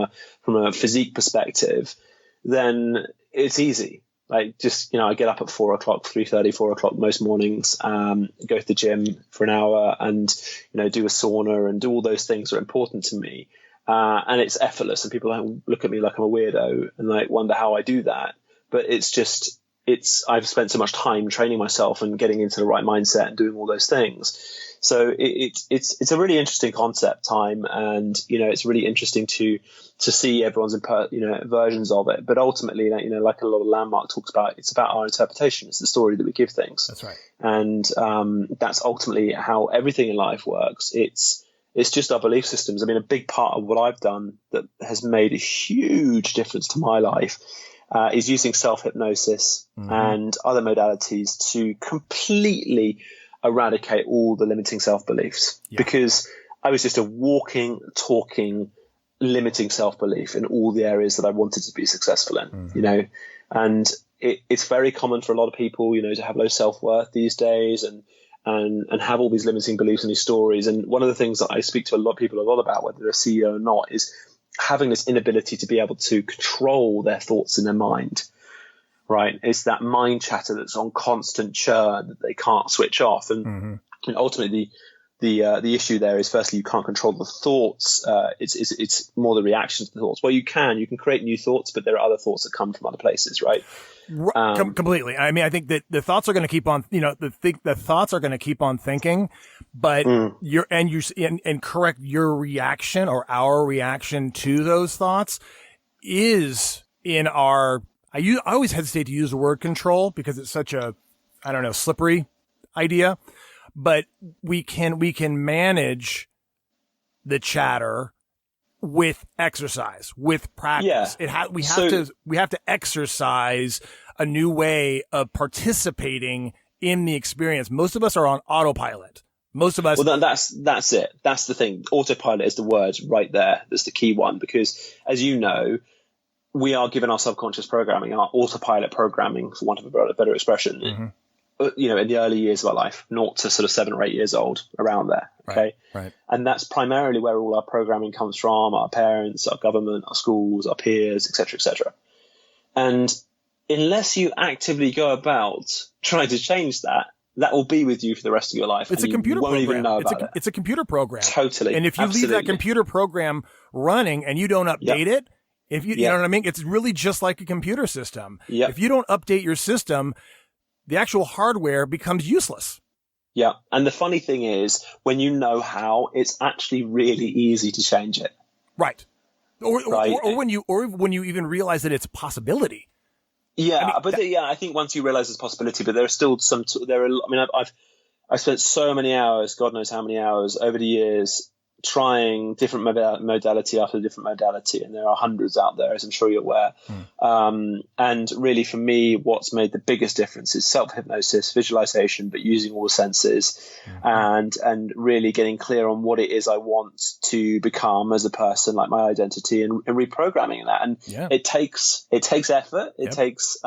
a physique perspective, then it's easy. Like, just, I get up at 4:00, 3:30, 4:00 most mornings, go to the gym for an hour and, do a sauna and do all those things that are important to me. And it's effortless, and people look at me like I'm a weirdo and like wonder how I do that. But it's just I've spent so much time training myself and getting into the right mindset and doing all those things. So it's a really interesting concept, time, and it's really interesting to see everyone's versions of it. But ultimately, like a lot of Landmark talks about, it's about our interpretation. It's the story that we give things. That's right. And that's ultimately how everything in life works. It's just our belief systems. I mean, a big part of what I've done that has made a huge difference to my life is using self-hypnosis and other modalities to completely eradicate all the limiting self-beliefs, because I was just a walking, talking, limiting self-belief in all the areas that I wanted to be successful in, and it's very common for a lot of people, to have low self-worth these days and have all these limiting beliefs and these stories. And one of the things that I speak to a lot of people about, whether they're a CEO or not, is having this inability to be able to control their thoughts in their mind. Right, it's that mind chatter that's on constant churn that they can't switch off, and ultimately, the issue there is, firstly, you can't control the thoughts. It's more the reaction to the thoughts. Well, you can create new thoughts, but there are other thoughts that come from other places, right? Completely. I mean, I think that the thoughts are going to keep on, the thoughts are going to keep on thinking, but and correct your reaction or our reaction to those thoughts is in our. I always hesitate to use the word control because it's such a, slippery idea, but we can manage the chatter with exercise, with practice. Yeah. We have to exercise a new way of participating in the experience. Most of us are on autopilot. Most of us. Well, that's it. That's the thing. Autopilot is the word right there. That's the key one, because as you know, we are given our subconscious programming, our autopilot programming, for want of a better expression, in the early years of our life, 0 to sort of 7 or 8 years old, around there. Okay. Right. And that's primarily where all our programming comes from: our parents, our government, our schools, our peers, etc., etc. And unless you actively go about trying to change that, that will be with you for the rest of your life. It's a computer program. Even know about it. It's a computer program. Totally. And if you leave that computer program running and you don't update it, if you know what I mean? It's really just like a computer system. Yep. If you don't update your system, the actual hardware becomes useless. Yeah. And the funny thing is, when you know how, it's actually really easy to change it. Right. Or when you even realize that it's a possibility. Yeah. I think once you realize it's a possibility, but there are still I've spent so many hours, God knows how many hours over the years, trying different modality after different modality, and there are hundreds out there, as I'm sure you're aware. And really, for me, what's made the biggest difference is self-hypnosis, visualization, but using all the senses, and really getting clear on what it is I want to become as a person, like my identity, and reprogramming that. And it takes effort. It takes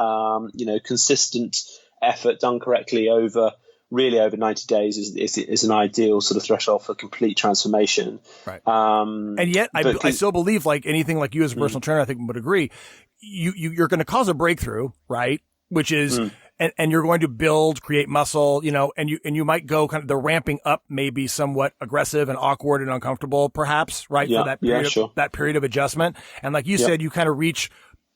consistent effort done correctly over 90 days is an ideal sort of threshold for complete transformation. Right. And yet I still believe, like anything, like you as a personal trainer, I think would agree, you're going to cause a breakthrough, right? Which is, and you're going to create muscle, and you might go kind of, the ramping up may be somewhat aggressive and awkward and uncomfortable, perhaps, right? Yeah, for that period of adjustment. And like you said, you kind of reach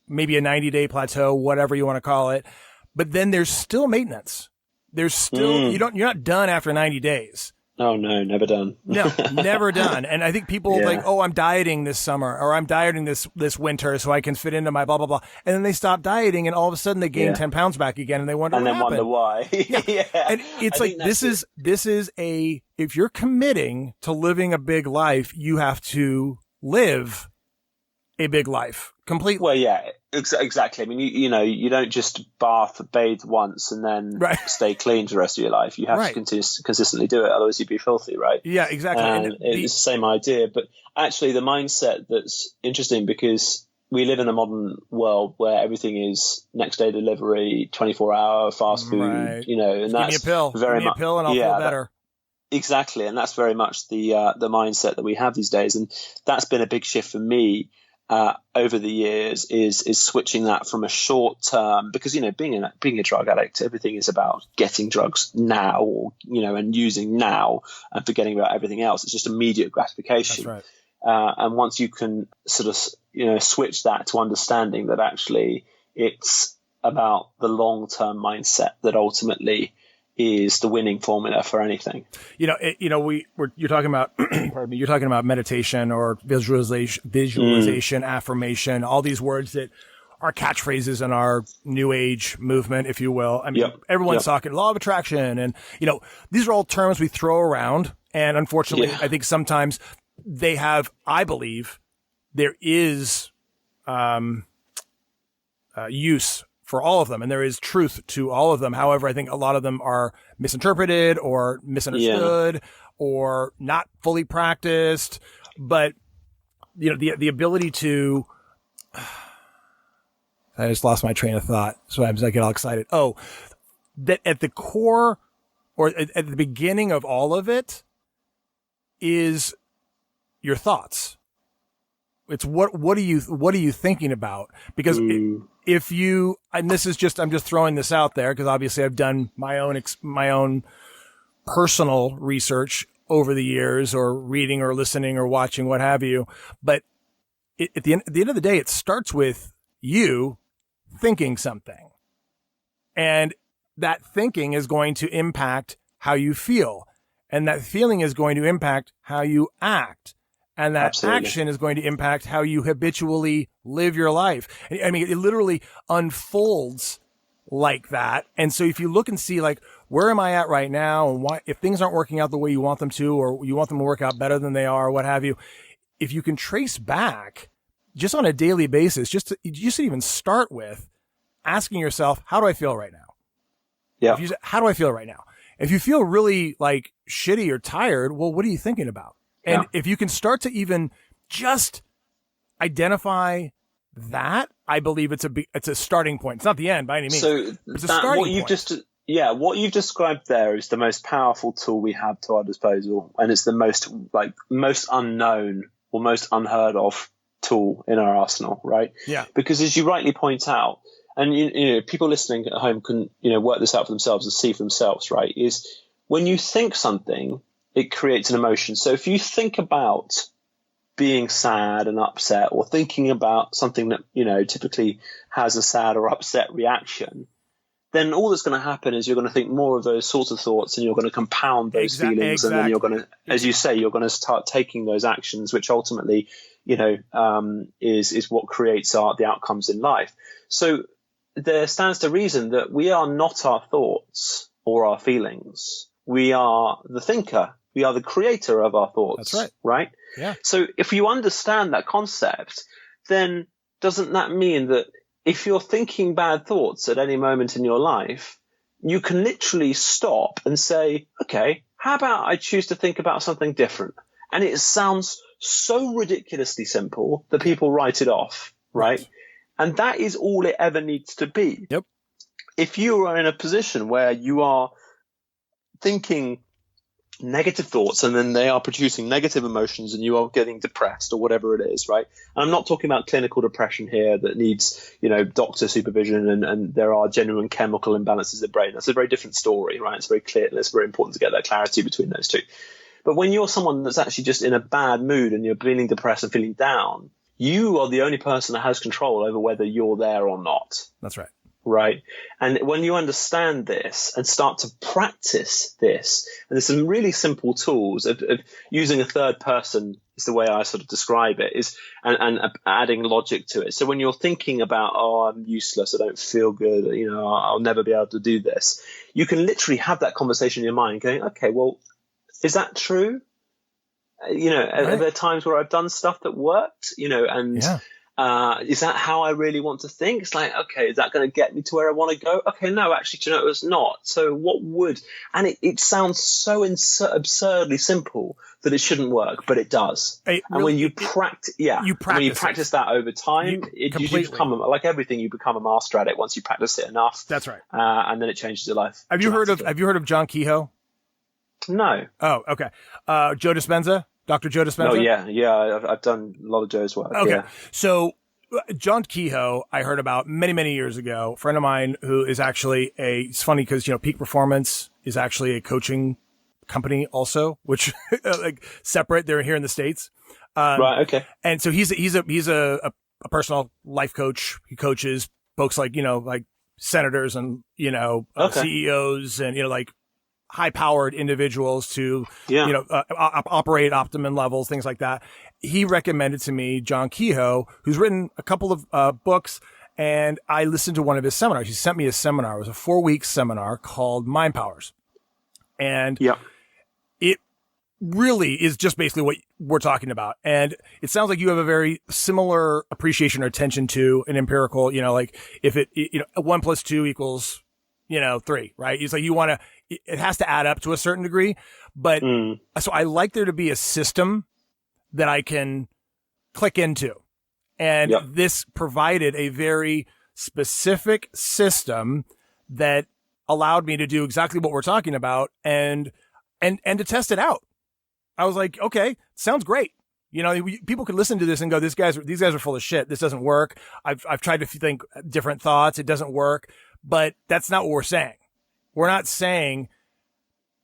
maybe a 90-day plateau, whatever you want to call it. But then there's still maintenance. There's still, you're not done after 90 days. Oh no, never done. No, never done. And I think people like, oh, I'm dieting this summer, or I'm dieting this winter so I can fit into my blah, blah, blah. And then they stop dieting and all of a sudden they gain 10 pounds back again and they wonder what happened. Wonder why. And it's like, this is if you're committing to living a big life, you have to live a big life completely. Well, yeah, exactly. I mean, you don't just bathe once and then stay clean for the rest of your life. You have to consistently do it, otherwise you'd be filthy, right? Yeah, exactly. And it's the same idea, but actually the mindset that's interesting, because we live in a modern world where everything is next day delivery, 24-hour fast food, and just that's give me a pill. Very give me a pill and I'll feel better. Exactly, and that's very much the mindset that we have these days, and that's been a big shift for me. Over the years is switching that from a short term, because being a drug addict, everything is about getting drugs now, and using now and forgetting about everything else. It's just immediate gratification. That's right. And once you can sort of switch that to understanding that actually it's about the long-term mindset that ultimately is the winning formula for anything. You're talking about, pardon me, you're talking about meditation or visualization, affirmation, all these words that are catchphrases in our new age movement, if you will. I mean, everyone's talking law of attraction, and these are all terms we throw around. And unfortunately, I think sometimes they have, I believe, there is use for all of them, and there is truth to all of them. However, I think a lot of them are misinterpreted or misunderstood or not fully practiced. But the ability to I just lost my train of thought. Sometimes I get all excited. Oh, that at the core or at the beginning of all of it is your thoughts. It's what are you thinking about? Because if you, and this is just, I'm just throwing this out there because obviously I've done my own personal research over the years, or reading or listening or watching, what have you. But at the end of the day, it starts with you thinking something, and that thinking is going to impact how you feel, and that feeling is going to impact how you act. And that action is going to impact how you habitually live your life. I mean, it literally unfolds like that. And so if you look and see, like, where am I at right now? And why, if things aren't working out the way you want them to, or you want them to work out better than they are, or what have you, if you can trace back just on a daily basis, just to even start with asking yourself, how do I feel right now? Yeah. How do I feel right now? If you feel really like shitty or tired, well, what are you thinking about? And if you can start to even just identify that, I believe it's a starting point. It's not the end by any means. So it's a starting point. What you've described there is the most powerful tool we have to our disposal, and it's the most unknown or most unheard of tool in our arsenal, right? Yeah. Because as you rightly point out, and people listening at home can work this out for themselves and see for themselves, right? Is when you think something, it creates an emotion. So if you think about being sad and upset, or thinking about something that, typically has a sad or upset reaction, then all that's going to happen is you're going to think more of those sorts of thoughts, and you're going to compound those feelings. And then you're going to, as you say, you're going to start taking those actions, which ultimately, is what creates the outcomes in life. So there stands to reason that we are not our thoughts or our feelings. We are the thinker. We are the creator of our thoughts. That's right. Right? Yeah. So if you understand that concept, then doesn't that mean that if you're thinking bad thoughts at any moment in your life, you can literally stop and say, okay, how about I choose to think about something different? And it sounds so ridiculously simple that people write it off, right? And that is all it ever needs to be. Yep. If you are in a position where you are thinking negative thoughts, and then they are producing negative emotions, and you are getting depressed or whatever it is, right? And I'm not talking about clinical depression here that needs, doctor supervision, and there are genuine chemical imbalances in the brain. That's a very different story, right? It's very clear, and it's very important to get that clarity between those two. But when you're someone that's actually just in a bad mood and you're feeling depressed and feeling down, you are the only person that has control over whether you're there or not. That's right. Right. And when you understand this and start to practice this, and there's some really simple tools of using a third person is the way I sort of describe it, is and adding logic to it. So when you're thinking about, oh, I'm useless, I don't feel good, I'll never be able to do this, you can literally have that conversation in your mind going, okay, well, is that true? Are there times where I've done stuff that worked, is that how I really want to think? It's like, okay, is that going to get me to where I want to go? Okay, no, actually, it's not. So what would? And it sounds so absurdly simple that it shouldn't work, but it does. And when you practice, when you practice that over time, you become, like everything, you become a master at it once you practice it enough. That's right. And then it changes your life. Have you heard of John Kehoe? No. Oh, okay. Joe Dispenza? Dr. Joe Dispenza? Oh, yeah. I've done a lot of Joe's work. Okay. Yeah. So John Kehoe, I heard about many, many years ago. A friend of mine who is actually it's funny because, Peak Performance is actually a coaching company also, which like separate. They're here in the States. Right. Okay. And so he's a personal life coach. He coaches folks like senators and, CEOs and, like high-powered individuals to, operate optimum levels, things like that. He recommended to me John Kehoe, who's written a couple of books, and I listened to one of his seminars. He sent me a seminar. It was a 4-week seminar called Mind Powers. And it really is just basically what we're talking about. And it sounds like you have a very similar appreciation or attention to an empirical, like if 1 + 2 equals, 3, right? It's like it has to add up to a certain degree. But so I like there to be a system that I can click into. And this provided a very specific system that allowed me to do exactly what we're talking about and to test it out. I was like, okay, sounds great. People could listen to this and go, these guys are full of shit. This doesn't work. I've tried to think different thoughts. It doesn't work. But that's not what we're saying. We're not saying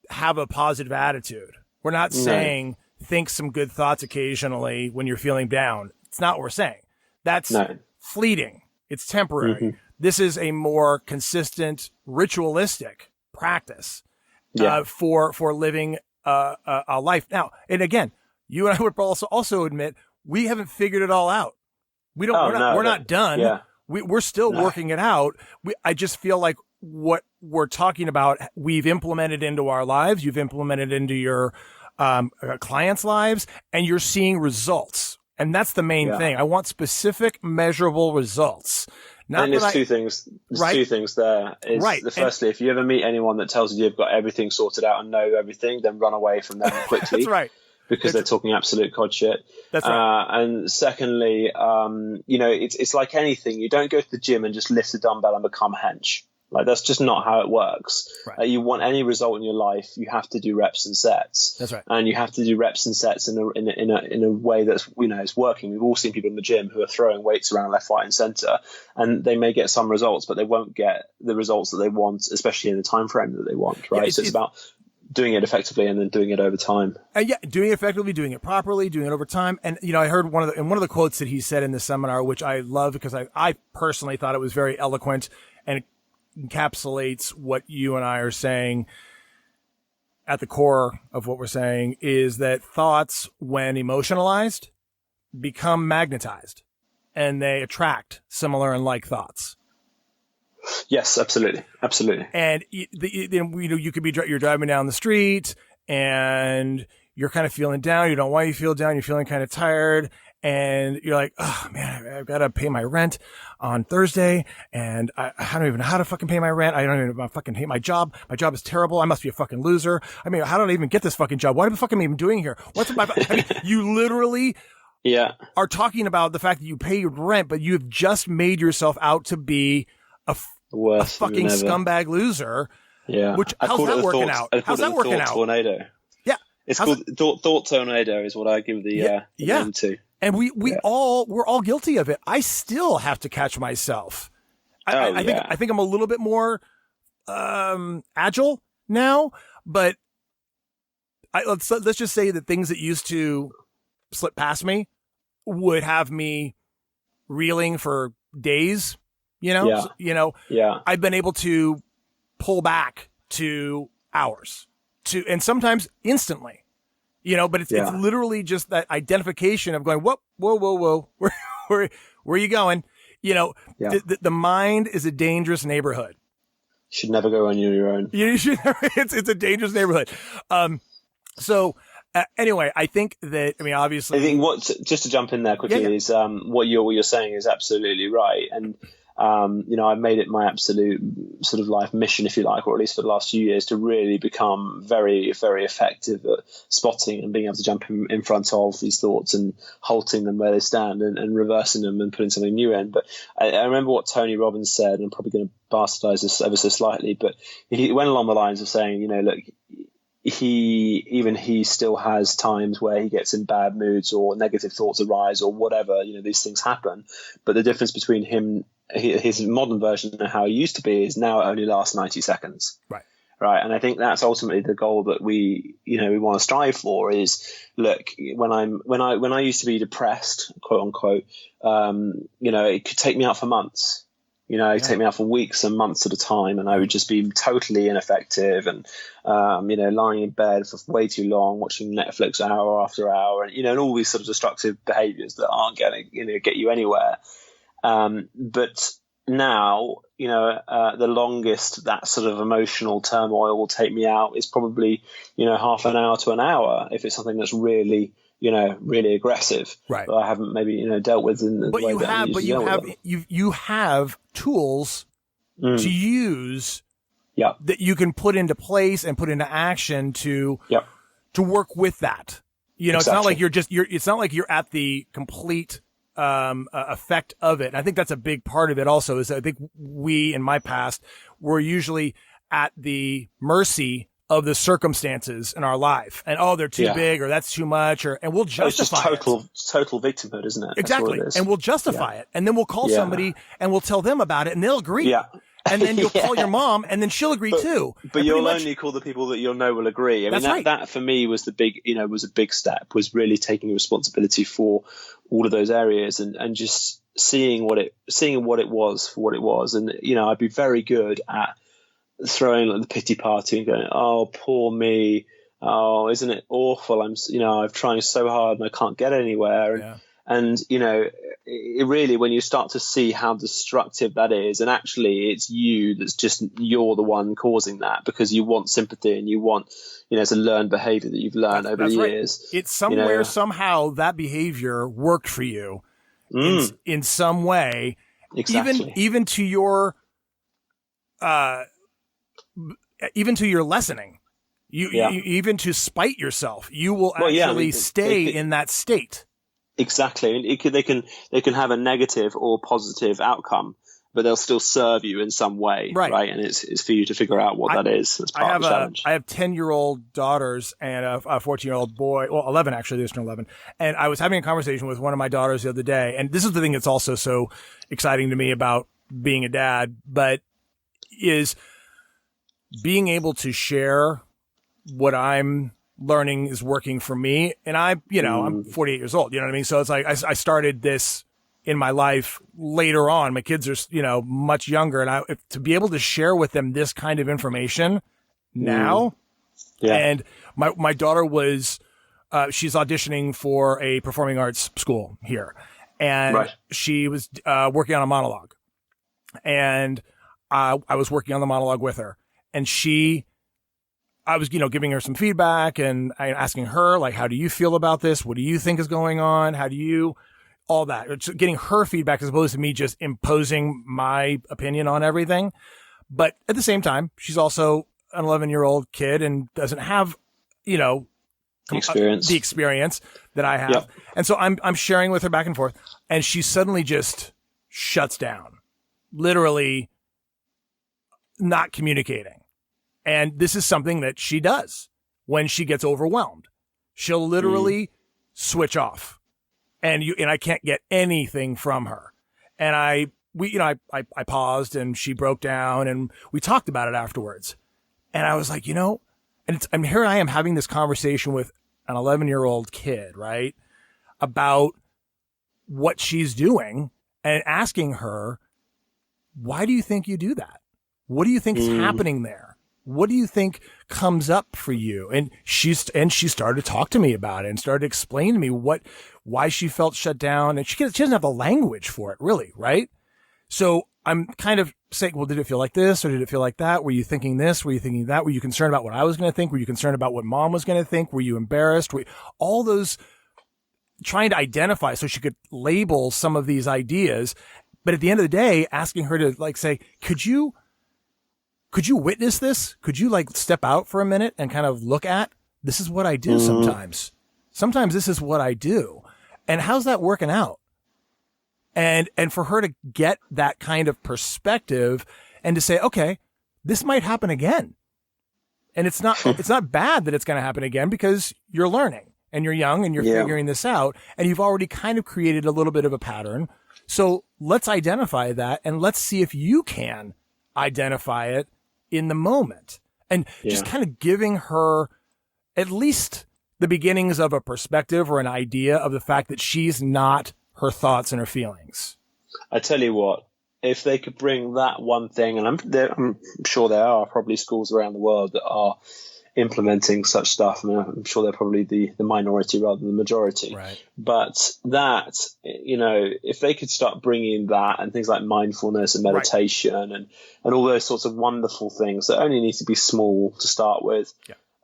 have a positive attitude. We're not saying think some good thoughts occasionally when you're feeling down. It's not what we're saying. That's fleeting. It's temporary. Mm-hmm. This is a more consistent, ritualistic practice for living a life. Now, and again, you and I would also admit we haven't figured it all out. We're not done. Yeah. We're still working it out. I just feel like what we're talking about, we've implemented into our lives. You've implemented into your clients' lives, and you're seeing results. And that's the main thing. I want specific, measurable results. There's two things. There's two things there. Firstly, if you ever meet anyone that tells you you've got everything sorted out and know everything, then run away from them quickly. That's right. Because they're talking absolute cod shit. That's right. And secondly, it's like anything. You don't go to the gym and just lift a dumbbell and become hench. Like, that's just not how it works. Right. You want any result in your life, you have to do reps and sets. That's right. And you have to do reps and sets in a way that's, it's working. We've all seen people in the gym who are throwing weights around left, right, and center, and they may get some results, but they won't get the results that they want, especially in the time frame that they want. Right. So it's about doing it effectively and then doing it over time. Doing it effectively, doing it properly, doing it over time. And, I heard one of the quotes that he said in the seminar, which I love because I personally thought it was very eloquent and encapsulates what you and I are saying. At the core of what we're saying is that thoughts, when emotionalized, become magnetized and they attract similar and like thoughts. Yes, absolutely. And you could be, you're driving down the street and you're kind of feeling down. You don't want you to feel down. You're feeling kind of tired. And you're like, oh man, I've got to pay my rent on Thursday. And I don't even know how to fucking pay my rent. I don't even fucking hate my job. My job is terrible. I must be a fucking loser. I mean, how did I even get this fucking job? What the fuck am I even doing here? You literally are talking about the fact that you pay your rent, but you've just made yourself out to be a fucking scumbag loser. Yeah. How's that working out? How's that working out? Tornado. Yeah. It's called thought tornado is what I give the name to. And we're all guilty of it. I still have to catch myself. I think I'm a little bit more agile now, but let's just say that things that used to slip past me would have me reeling for days. I've been able to pull back to hours, and sometimes instantly. But it's literally just that identification of going, whoa, where are you going? The mind is a dangerous neighborhood. You should never go on your own. It's a dangerous neighborhood. Anyway, I think that, obviously. I think just to jump in there quickly is what you're saying is absolutely right. And, I've made it my absolute sort of life mission, if you like, or at least for the last few years, to really become very, very effective at spotting and being able to jump in front of these thoughts and halting them where they stand and reversing them and putting something new in. But I remember what Tony Robbins said, and I'm probably going to bastardize this ever so slightly, but he went along the lines of saying, look, he still has times where he gets in bad moods or negative thoughts arise or whatever, these things happen. But the difference between his modern version and how he used to be is now it only lasts 90 seconds. Right. And I think that's ultimately the goal that we want to strive for is, look, when I used to be depressed, quote unquote, it could take me out for months. It'd take me out for weeks and months at a time, and I would just be totally ineffective and, lying in bed for way too long, watching Netflix hour after hour, and all these sort of destructive behaviors that aren't going to, get you anywhere. But now, the longest that sort of emotional turmoil will take me out is probably, half an hour to an hour if it's something that's really, really aggressive, right, that I haven't maybe, dealt with in the way that I usually deal with them. You have tools to use that you can put into place and put into action to work with that. It's not like it's not like you're at the complete effect of it. And I think that's a big part of it also, is I think we, in my past, were usually at the mercy of the circumstances in our life, and they're too big, or that's too much, and we'll justify it's just total victimhood, isn't it? Exactly. And we'll justify it, and then we'll call somebody and we'll tell them about it, and they'll agree. And then you'll call your mom, and then she'll agree too. But you'll only call the people that will agree. I mean, that for me was the big, was a big step, was really taking responsibility for all of those areas, and just seeing what it was for what it was. And, I'd be very good at throwing the pity party and going, oh, poor me. Oh, isn't it awful? I'm trying so hard and I can't get anywhere. And it really, when you start to see how destructive that is, and actually it's you're the one causing that, because you want sympathy and you want, it's a learned behavior that you've learned over the years. It's somehow that behavior worked for you in some way. Exactly. Even to your lessening, you even to spite yourself, you will actually stay in that state. Exactly. They can have a negative or positive outcome, but they'll still serve you in some way, right? And it's for you to figure out what that is. That's part of the challenge. I have 10-year-old daughters and a 14-year-old boy. Well, 11 actually. They're still 11. And I was having a conversation with one of my daughters the other day, and this is the thing that's also so exciting to me about being a dad, but is being able to share what I'm learning is working for me. And I'm 48 years old, you know what I mean? So it's like, I started this in my life later on. My kids are, much younger, and to be able to share with them this kind of information now. And my daughter was, she's auditioning for a performing arts school here, and she was, working on a monologue, and I was working on the monologue with her, and I was, giving her some feedback and asking her, like, how do you feel about this? What do you think is going on? How do you, all that, it's getting her feedback as opposed to me just imposing my opinion on everything. But at the same time, she's also an 11-year-old kid and doesn't have, the experience that I have. Yep. And so I'm sharing with her back and forth, and she suddenly just shuts down, literally not communicating. And this is something that she does when she gets overwhelmed. She'll literally switch off, and I can't get anything from her. And I paused, and she broke down, and we talked about it afterwards. And I was like, and here I am having this conversation with an 11-year-old kid, right, about what she's doing, and asking her, why do you think you do that? What do you think is happening there? What do you think comes up for you? And she started to talk to me about it and started to explain to me why she felt shut down. And she doesn't have the language for it, really, right? So I'm kind of saying, well, did it feel like this or did it feel like that? Were you thinking this? Were you thinking that? Were you concerned about what I was going to think? Were you concerned about what mom was going to think? Were you embarrassed? All those, trying to identify so she could label some of these ideas. But at the end of the day, asking her to say, could you witness this? Could you step out for a minute and kind of look at, this is what I do sometimes. Sometimes this is what I do. And how's that working out? And for her to get that kind of perspective and to say, okay, this might happen again. And it's not bad that it's going to happen again, because you're learning and you're young and you're figuring this out, and you've already kind of created a little bit of a pattern. So let's identify that, and let's see if you can identify it in the moment, and just kind of giving her at least the beginnings of a perspective or an idea of the fact that she's not her thoughts and her feelings. I tell you what, if they could bring that one thing, and I'm sure there are probably schools around the world that are implementing such stuff. I mean, I'm sure they're probably the minority rather than the majority. Right. But that, if they could start bringing that and things like mindfulness and meditation and all those sorts of wonderful things that only need to be small to start with,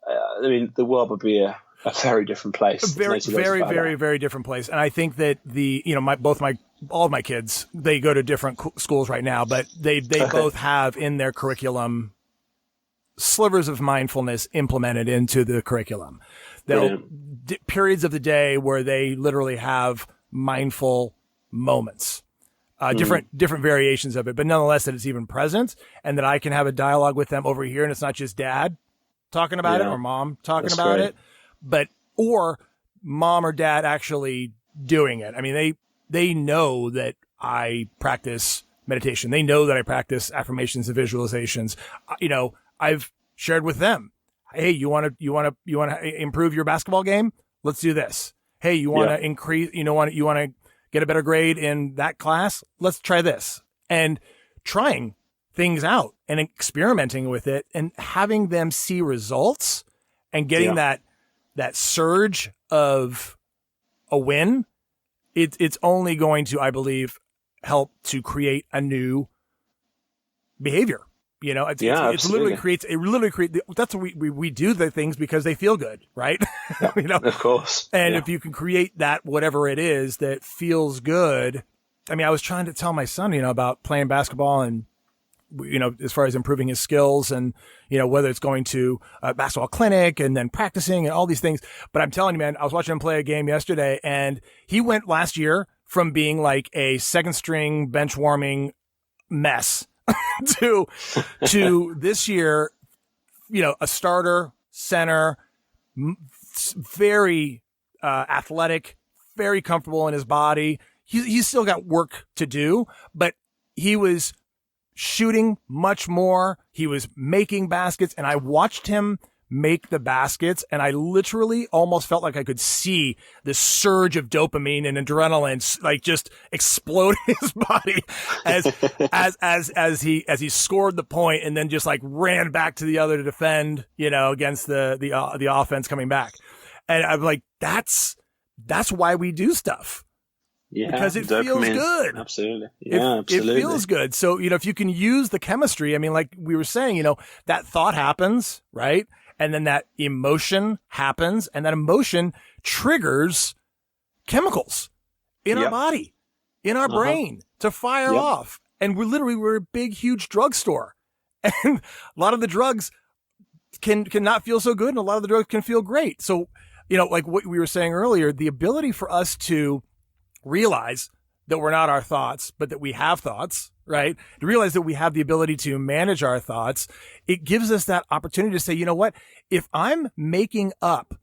I mean, the world would be a very different place. A very, very, very, very different place. And I think that all of my kids, they go to different schools right now, but they both have in their curriculum slivers of mindfulness implemented into the curriculum. Periods of the day where they literally have mindful moments, different variations of it, but nonetheless that it's even present and that I can have a dialogue with them over here. And it's not just dad talking about it or mom talking about it, or mom or dad actually doing it. I mean, they know that I practice meditation. They know that I practice affirmations and visualizations. I've shared with them, hey, you want to improve your basketball game? Let's do this. Hey, you want to increase, you want to get a better grade in that class? Let's try this. And trying things out and experimenting with it and having them see results and getting that surge of a win, it's only going to, I believe, help to create a new behavior. It literally creates, that's what we do the things because they feel good, right? Of course. And if you can create that, whatever it is that feels good. I mean, I was trying to tell my son, about playing basketball and, as far as improving his skills and, whether it's going to a basketball clinic and then practicing and all these things. But I'm telling you, man, I was watching him play a game yesterday and he went last year from being like a second string bench warming mess to this year, a starter, center, very athletic, very comfortable in his body. He's still got work to do, but he was shooting much more. He was making baskets, and I watched him make the baskets, and I literally almost felt like I could see the surge of dopamine and adrenaline like just explode in his body as he scored the point and then just like ran back to the other to defend, against the offense coming back. And I'm like, that's why we do stuff. Yeah, because it dopamine. Feels good. Absolutely. Yeah, absolutely. It feels good. So, if you can use the chemistry, I mean, like we were saying, that thought happens, right? And then that emotion happens, and that emotion triggers chemicals in our body, in our brain to fire off. And we're a big, huge drugstore. And a lot of the drugs can not feel so good, and a lot of the drugs can feel great. So, like what we were saying earlier, the ability for us to realize that we're not our thoughts, but that we have thoughts, right? To realize that we have the ability to manage our thoughts, it gives us that opportunity to say, you know what? If I'm making up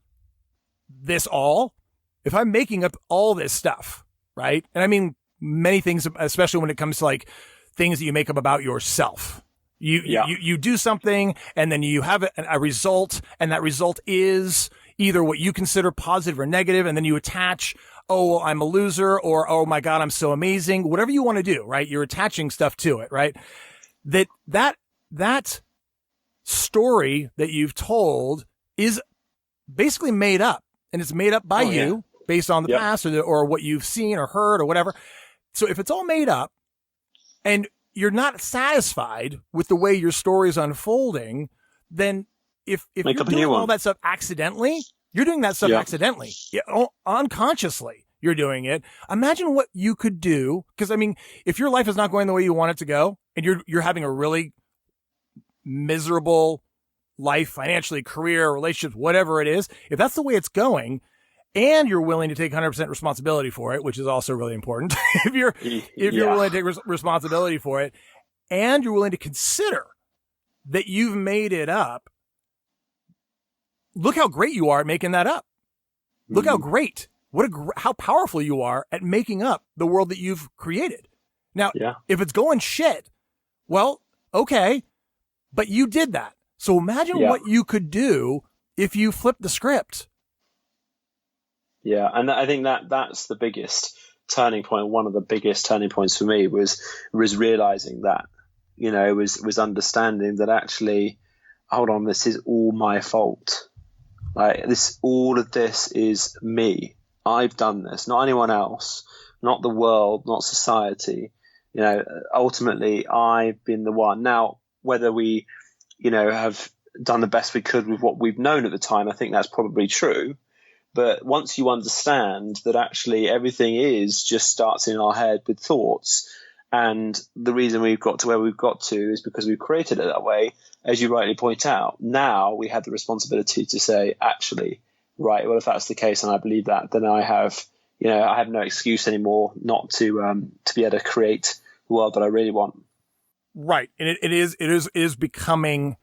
if I'm making up all this stuff, right? And I mean, many things, especially when it comes to like things that you make up about yourself. You do something and then you have a result, and that result is either what you consider positive or negative, and then you attach, oh, well, I'm a loser, or, oh my God, I'm so amazing. Whatever you want to do, right? You're attaching stuff to it, right? That story that you've told is basically made up, and it's made up by you based on the past or what you've seen or heard or whatever. So if it's all made up and you're not satisfied with the way your story is unfolding, then if you're doing all that stuff accidentally, you're doing that stuff accidentally, unconsciously. You're doing it. Imagine what you could do. Because I mean, if your life is not going the way you want it to go, and you're having a really miserable life, financially, career, relationships, whatever it is, if that's the way it's going, and you're willing to take 100% responsibility for it, which is also really important. if you're willing to take responsibility for it, and you're willing to consider that you've made it up, look how great you are at making that up. Look how great, how powerful you are at making up the world that you've created. Now, if it's going shit, well, okay, but you did that. So imagine what you could do if you flipped the script. Yeah, and I think that's the biggest turning point, one of the biggest turning points for me was realizing that, was understanding that actually, hold on, this is all my fault. Like all of this is me. I've done this, not anyone else, not the world, not society. Ultimately, I've been the one. Now, whether we, have done the best we could with what we've known at the time, I think that's probably true. But once you understand that actually everything just starts in our head with thoughts, and the reason we've got to where we've got to is because we've created it that way, as you rightly point out. Now we have the responsibility to say, actually, right, well, if that's the case and I believe that, then I have no excuse anymore not to be able to create the world that I really want. Right. And it is becoming,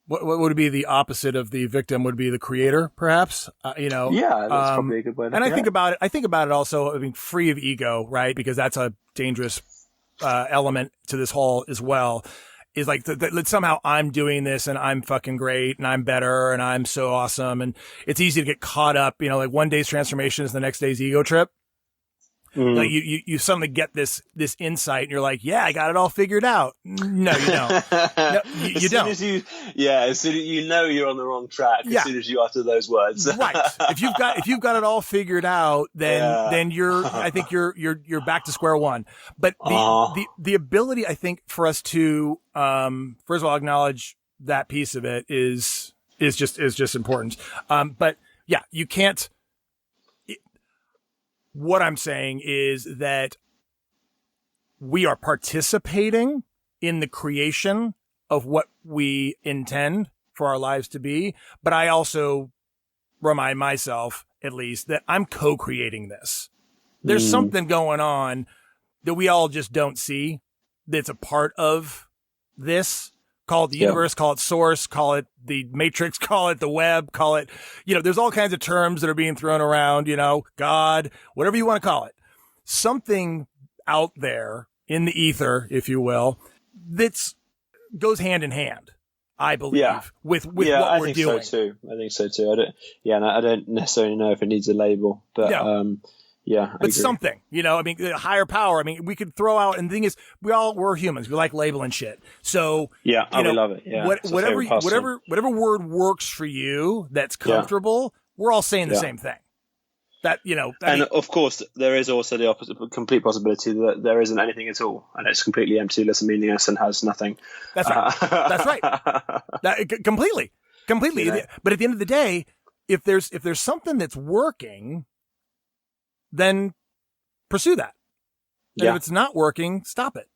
what would be the opposite of the victim would be the creator, perhaps, Yeah, that's probably a good way to and I think about it also, I mean, free of ego, right? Because that's a dangerous element to this whole as well, is like that somehow I'm doing this and I'm fucking great and I'm better and I'm so awesome. And it's easy to get caught up, like one day's transformation is the next day's ego trip. Like you suddenly get this insight and you're like, yeah, I got it all figured out. No, you don't. No, you don't. As soon as you're on the wrong track as soon as you utter those words. Right. If you've got it all figured out, then I think you're back to square one. But the ability, I think, for us to first of all acknowledge that piece of it is just important. But yeah, you can't. What I'm saying is that we are participating in the creation of what we intend for our lives to be. But I also remind myself, at least, that I'm co-creating this. There's something going on that we all just don't see that's a part of this. Call it the universe, call it source, call it the matrix, call it the web, call it, there's all kinds of terms that are being thrown around, God, whatever you want to call it. Something out there in the ether, if you will, goes hand in hand, I believe, with what we're doing. I think so too. I don't necessarily know if it needs a label, but but something, a higher power. I mean, we could throw out, and the thing is, we're humans. We like labeling shit. So, we love it. Yeah. Whatever word works for you that's comfortable, we're all saying the same thing. Of course, there is also the opposite, complete possibility that there isn't anything at all, and it's completely emptyless and meaningless and has nothing. That's right. That's right. Completely. But at the end of the day, if there's something that's working, then pursue that. And if it's not working, stop it.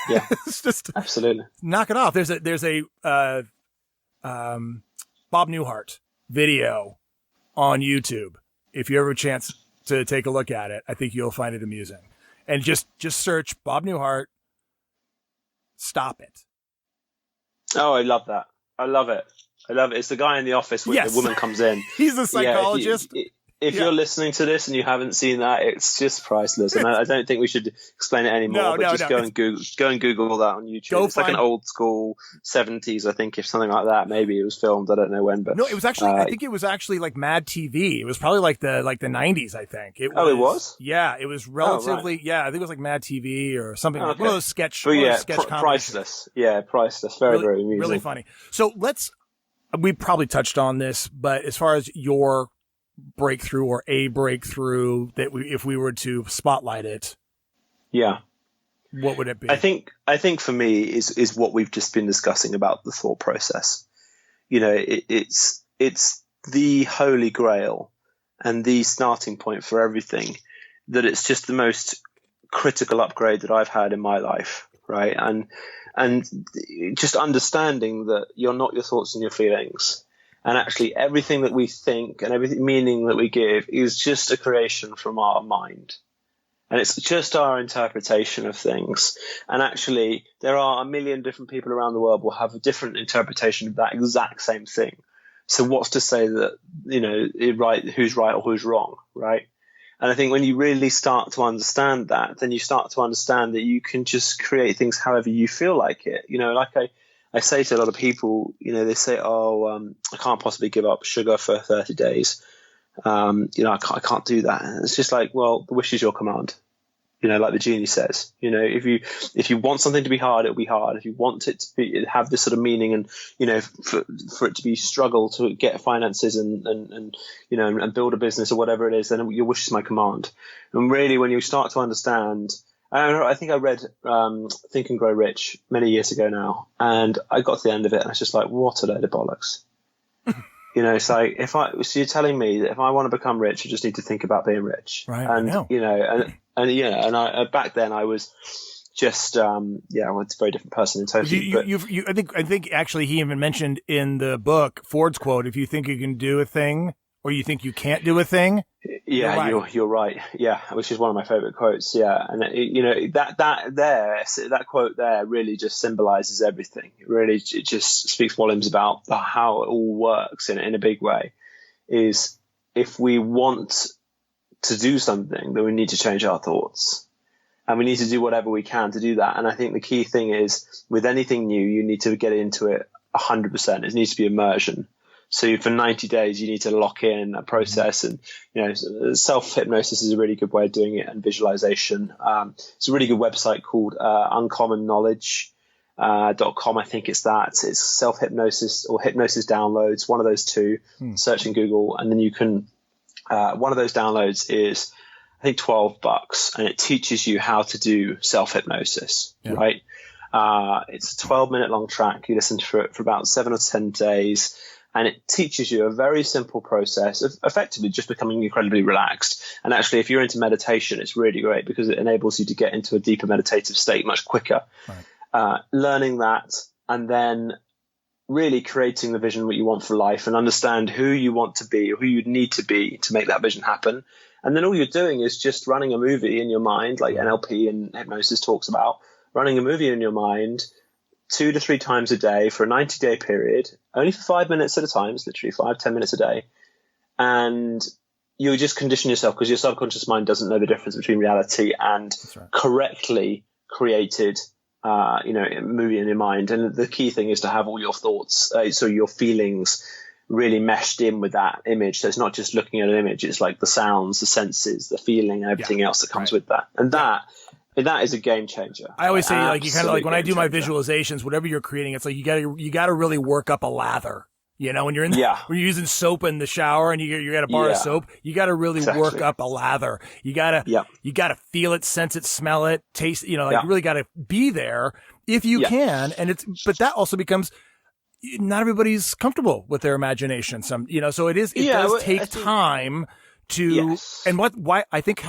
Yeah. It's just absolutely knock it off. There's a Bob Newhart video on YouTube. If you ever have a chance to take a look at it, I think you'll find it amusing. And just search Bob Newhart. Stop it. Oh, I love that. I love it. It's the guy in the office when the woman comes in. He's a psychologist. If you're listening to this and you haven't seen that, it's just priceless. And I don't think we should explain it anymore. Go and Google that on YouTube. It's like an old school 70s, I think, if something like that. Maybe it was filmed. I don't know when, but no, it was actually. I think it was actually like Mad TV. It was probably like the 90s. I think it was. It was. Yeah, it was relatively. Yeah, I think it was like Mad TV or something. Like one of those sketch. Priceless. Yeah, priceless. Very amusing. Really funny. So we probably touched on this, but as far as your breakthrough or a breakthrough that if we were to spotlight it, what would it be? I think for me is what we've just been discussing about the thought process. It's the holy grail and the starting point for everything. That it's just the most critical upgrade that I've had in my life, right? And just understanding that you're not your thoughts and your feelings. And actually everything that we think and every meaning that we give is just a creation from our mind. And it's just our interpretation of things. And actually there are a million different people around the world will have a different interpretation of that exact same thing. So what's to say that, who's right or who's wrong, right? And I think when you really start to understand that, then you start to understand that you can just create things however you feel like it. Like I say to a lot of people, they say, I can't possibly give up sugar for 30 days. I can't do that. And it's just like, well, the wish is your command. Like the genie says, if you want something to be hard, it'll be hard. If you want it to have this sort of meaning, and for it to be struggle to get finances and build a business or whatever it is, then your wish is my command. And really, when you start to understand, I think I read Think and Grow Rich many years ago now, and I got to the end of it, and I was just like, what a load of bollocks. It's like, so you're telling me that if I want to become rich, I just need to think about being rich, right? And I back then I was just it's a very different person in total. I think actually he even mentioned in the book Ford's quote: "If you think you can do a thing, or you think you can't do a thing." Yeah, you're right. Yeah, which is one of my favorite quotes. Yeah, and that quote there really just symbolizes everything. It just speaks volumes about how it all works in a big way. Is if we want to do something, then we need to change our thoughts, and we need to do whatever we can to do that. And I think the key thing is with anything new, you need to get into it 100%. It needs to be immersion. So for 90 days, you need to lock in a process, and self-hypnosis is a really good way of doing it, and visualization. It's a really good website called uncommonknowledge.com. I think it's that. It's self-hypnosis or hypnosis downloads, one of those two. Search in Google, and then you can. One of those downloads is, I think, $12, and it teaches you how to do self-hypnosis. Yeah. Right? It's a 12-minute long track. You listen to it for about 7 or 10 days. And it teaches you a very simple process of effectively just becoming incredibly relaxed. And actually, if you're into meditation, it's really great because it enables you to get into a deeper meditative state much quicker. Right. Learning that, and then really creating the vision what you want for life, and understand who you want to be or who you need to be to make that vision happen. And then all you're doing is just running a movie in your mind, like NLP and hypnosis talks about, running a movie in your mind 2 to 3 times a day for a 90-day period, only for 5 minutes at a time. It's literally 5-10 minutes a day. And you just condition yourself, because your subconscious mind doesn't know the difference between reality and correctly created movie in your mind. And the key thing is to have all your thoughts, so your feelings really meshed in with that image. So it's not just looking at an image, it's like the sounds, the senses, the feeling, and everything else that comes with that. And that is a game changer. I always say, like, you kind of like when I do my visualizations, whatever you're creating, it's like you got to really work up a lather. When you're when you're using soap in the shower and you got a bar of soap, you got to really work up a lather. You got to feel it, sense it, smell it, taste. You really got to be there if you can. And but that also becomes, not everybody's comfortable with their imagination. So it does take time to. And why I think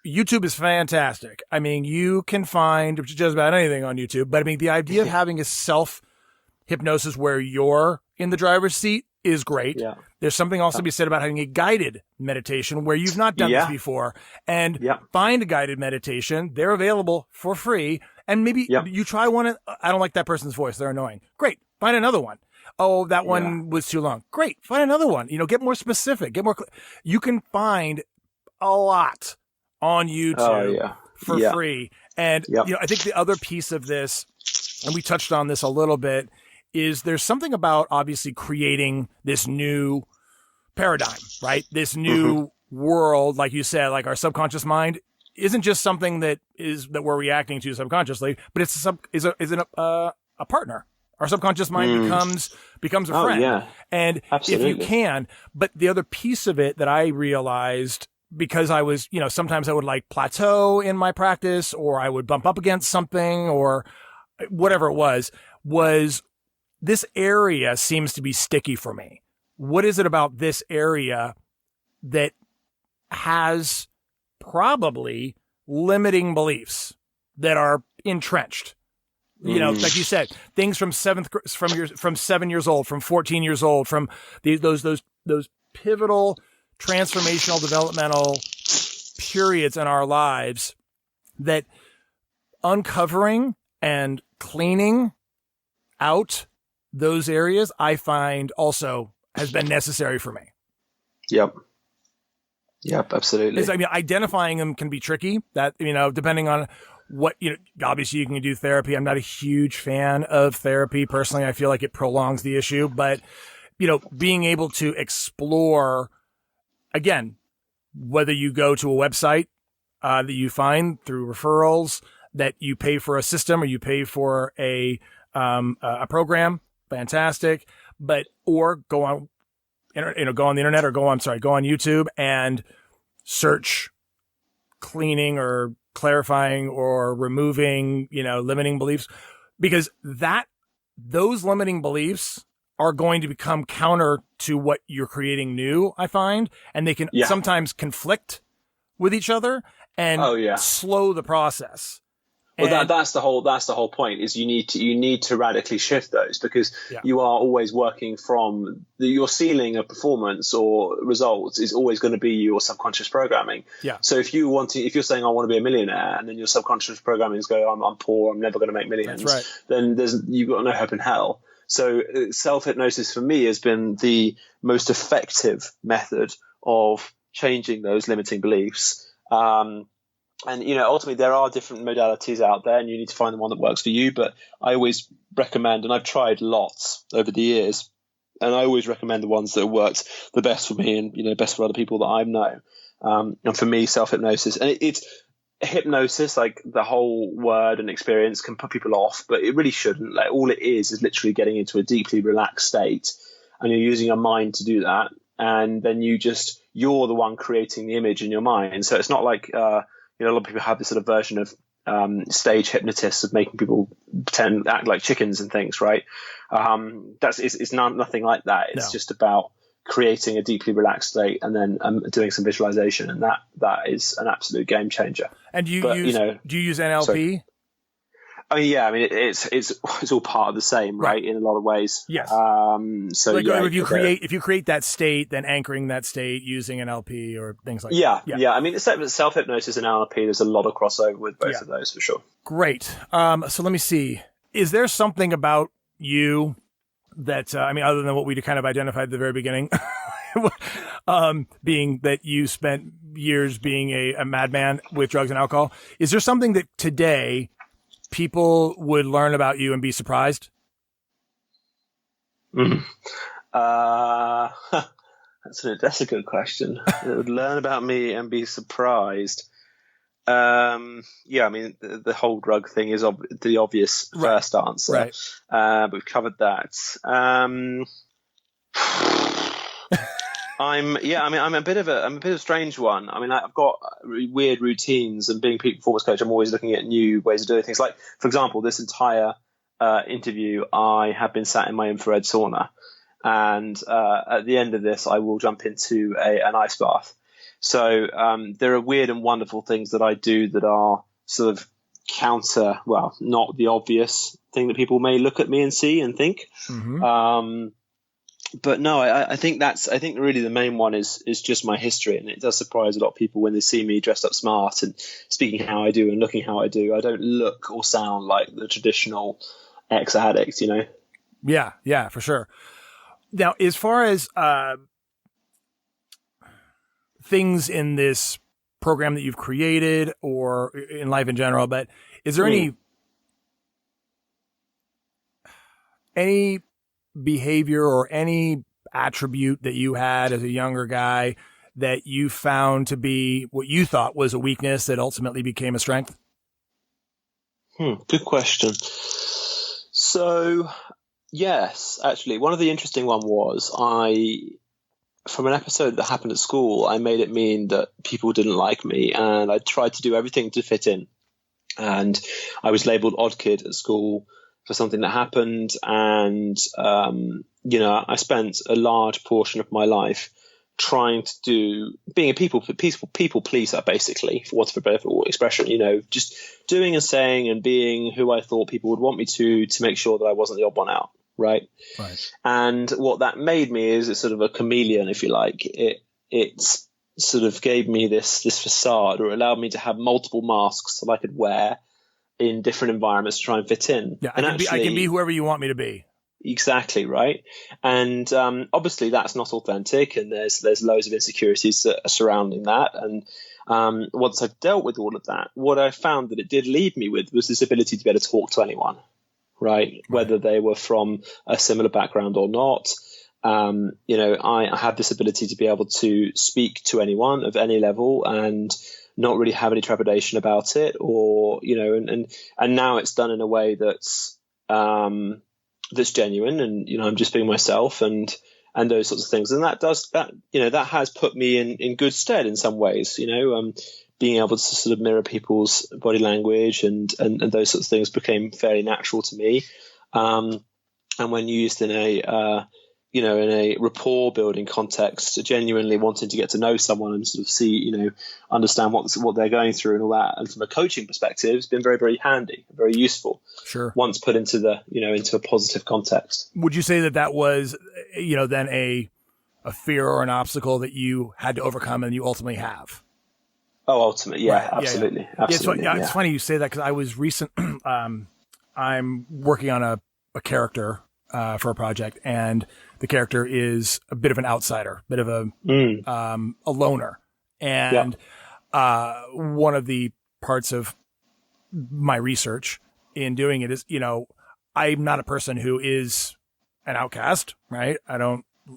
YouTube is fantastic. I mean, you can find just about anything on YouTube, but I mean, the idea of having a self-hypnosis where you're in the driver's seat is great. Yeah. There's something also to be said about having a guided meditation where you've not done this before, and find a guided meditation. They're available for free. And maybe you try one. I don't like that person's voice. They're annoying. Great. Find another one. Oh, that one was too long. Great. Find another one. Get more specific, you can find a lot on YouTube for free. And, I think the other piece of this, and we touched on this a little bit, is there's something about obviously creating this new paradigm, right? This new world, like you said, like our subconscious mind isn't just something that we're reacting to subconsciously, but it's a partner. Our subconscious mind becomes a friend. Yeah. And absolutely. If you can, but the other piece of it that I realized, because I was, sometimes I would like plateau in my practice, or I would bump up against something, or whatever it was this area seems to be sticky for me. What is it about this area that has probably limiting beliefs that are entrenched? Like you said, things from 7 years old, from 14 years old, from those pivotal transformational developmental periods in our lives, that uncovering and cleaning out those areas, I find also has been necessary for me. Yep, absolutely. Identifying them can be tricky. That, depending on what, obviously you can do therapy. I'm not a huge fan of therapy personally. I feel like it prolongs the issue, but being able to explore, again, whether you go to a website that you find through referrals, that you pay for a system or you pay for a program, fantastic. Or go on, go on the internet or go on YouTube and search cleaning or clarifying or removing, limiting beliefs, because those limiting beliefs are going to become counter to what you're creating new, I find, and they can sometimes conflict with each other and slow the process. Well, that's the whole point. Is you need to radically shift those, because you are always working from your ceiling of performance or results is always going to be your subconscious programming. Yeah. So if you're saying I want to be a millionaire, and then your subconscious programming is going, I'm poor, I'm never going to make millions. That's right. Then you've got no hope in hell. So self-hypnosis for me has been the most effective method of changing those limiting beliefs. And, ultimately there are different modalities out there, and you need to find the one that works for you. But I always recommend, and I've tried lots over the years, and I always recommend the ones that worked the best for me and, best for other people that I know. And for me, self-hypnosis, and it's hypnosis, like the whole word and experience can put people off, but it really shouldn't. Like, all it is literally getting into a deeply relaxed state, and you're using your mind to do that. And then you're the one creating the image in your mind. So it's not like, a lot of people have this sort of version of stage hypnotists of making people act like chickens and things, right? It's nothing like that. It's just about creating a deeply relaxed state and then doing some visualization, and that is an absolute game changer. And do you use NLP? Sorry. It's all part of the same, right? In a lot of ways. Yes. If you create that state, then anchoring that state using NLP or things like that. Yeah. Yeah. I mean, self-hypnosis and NLP, there's a lot of crossover with both of those for sure. Great. So let me see. Is there something about you that, other than what we kind of identified at the very beginning, being that you spent years being a madman with drugs and alcohol, is there something that today people would learn about you and be surprised? That's a good question. They would learn about me and be surprised. The whole drug thing is the obvious first answer. Right. But we've covered that. I'm a bit of a strange one. I mean, I've got weird routines, and being a peak performance coach, I'm always looking at new ways of doing things. Like, for example, this entire interview, I have been sat in my infrared sauna, and at the end of this, I will jump into an ice bath. So there are weird and wonderful things that I do that are sort of not the obvious thing that people may look at me and see and think. Mm-hmm. But no, I think really the main one is just my history, and it does surprise a lot of people when they see me dressed up smart and speaking how I do and looking how I do. I don't look or sound like the traditional ex-addict, Yeah, for sure. Now, as far as things in this program that you've created or in life in general, but is there any behavior or any attribute that you had as a younger guy that you found to be what you thought was a weakness that ultimately became a strength? Good question. So, yes, actually, one of the interesting one was from an episode that happened at school, I made it mean that people didn't like me, and I tried to do everything to fit in. And I was labeled odd kid at school for something that happened. And, I spent a large portion of my life trying to being a people pleaser, basically, for want of a better expression, just doing and saying and being who I thought people would want me to make sure that I wasn't the odd one out. Right. And what that made me is it's sort of a chameleon, if you like. It sort of gave me this facade, or allowed me to have multiple masks that I could wear in different environments to try and fit in. Yeah, I can be whoever you want me to be. Exactly, right. And obviously that's not authentic, and there's loads of insecurities that are surrounding that. And once I've dealt with all of that, what I found that it did leave me with was this ability to be able to talk to anyone. Right, whether they were from a similar background or not, I have this ability to be able to speak to anyone of any level and not really have any trepidation about it, or and now it's done in a way that's genuine, and I'm just being myself, and those sorts of things, and that has put me in good stead in some ways. Being able to sort of mirror people's body language and those sorts of things became fairly natural to me, and when used in a rapport building context, genuinely wanting to get to know someone and sort of see, understand what they're going through and all that. And from a coaching perspective, it's been very, very handy, very useful. Sure. Once put into into a positive context. Would you say that was, then a fear or an obstacle that you had to overcome and you ultimately have? Oh, ultimately. Yeah, right. Absolutely. Yeah. Absolutely. It's funny you say that, because I was I'm working on a character for a project, and the character is a bit of an outsider, a bit of a loner. And one of the parts of my research in doing it is, I'm not a person who is an outcast, right?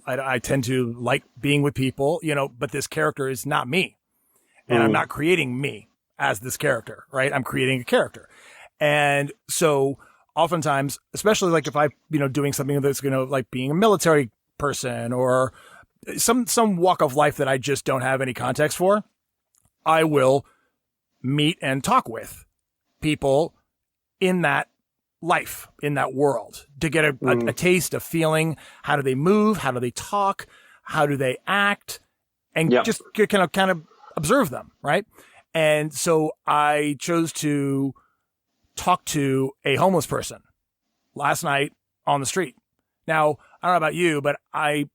I tend to like being with people, but this character is not me. And I'm not creating me as this character, right? I'm creating a character. And so oftentimes, especially like if I, doing something that's, like being a military person or some walk of life that I just don't have any context for, I will meet and talk with people in that life, in that world, to get a taste, a feeling. How do they move? How do they talk? How do they act? And just kind of observe them, right? And so I chose to talk to a homeless person last night on the street. Now, I don't know about you, but I,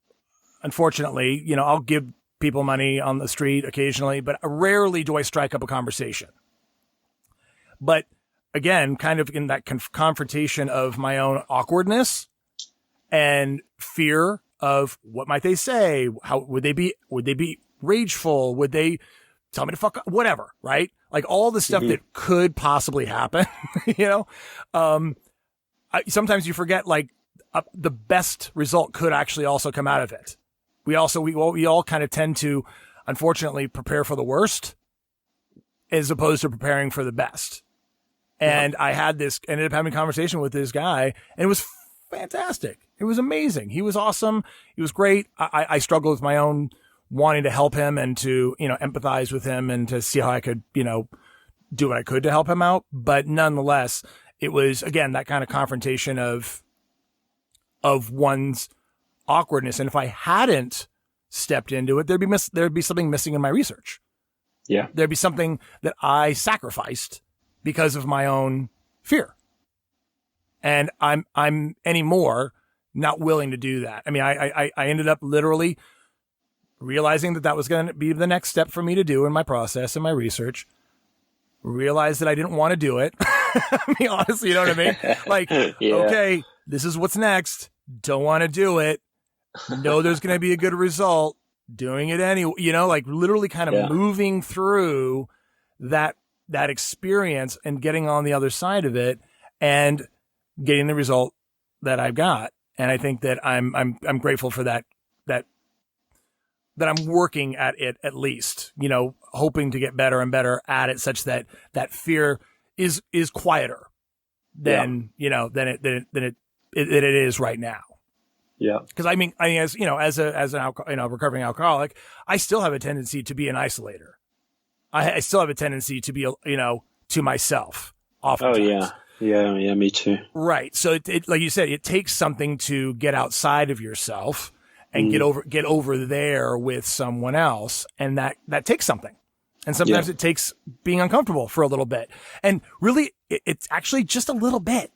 unfortunately, I'll give people money on the street occasionally, but rarely do I strike up a conversation. But again, kind of in that confrontation of my own awkwardness and fear of what might they say? How would they be rageful? Would they tell me to fuck up? Whatever, right? Like all the stuff that could possibly happen, sometimes you forget, like, the best result could actually also come out of it. We all kind of tend to, unfortunately, prepare for the worst as opposed to preparing for the best. And I ended up having a conversation with this guy, and it was fantastic. It was amazing. He was awesome. He was great. I struggled with my own wanting to help him and to, empathize with him and to see how I could, do what I could to help him out. But nonetheless, it was, again, that kind of confrontation of one's awkwardness. And if I hadn't stepped into it, there'd be something missing in my research. Yeah. There'd be something that I sacrificed because of my own fear. And I'm anymore not willing to do that. I mean, I ended up literally realizing that was going to be the next step for me to do in my process and my research. Realized that I didn't want to do it. I mean, honestly, you know what I mean? Like, okay, this is what's next. Don't want to do it. Know there's going to be a good result. Doing it anyway, like literally kind of moving through that experience and getting on the other side of it and getting the result that I've got. And I think that I'm grateful for that I'm working at it, at least, hoping to get better and better at it, such that fear is quieter than it is right now. Yeah. Because I mean, as a recovering alcoholic, I still have a tendency to be an isolator. I still have a tendency to be, to myself oftentimes. Oh yeah, me too. Right. So it like you said, it takes something to get outside of yourself and get over there with someone else, and that takes something. And sometimes it takes being uncomfortable for a little bit. And really, it's actually just a little bit.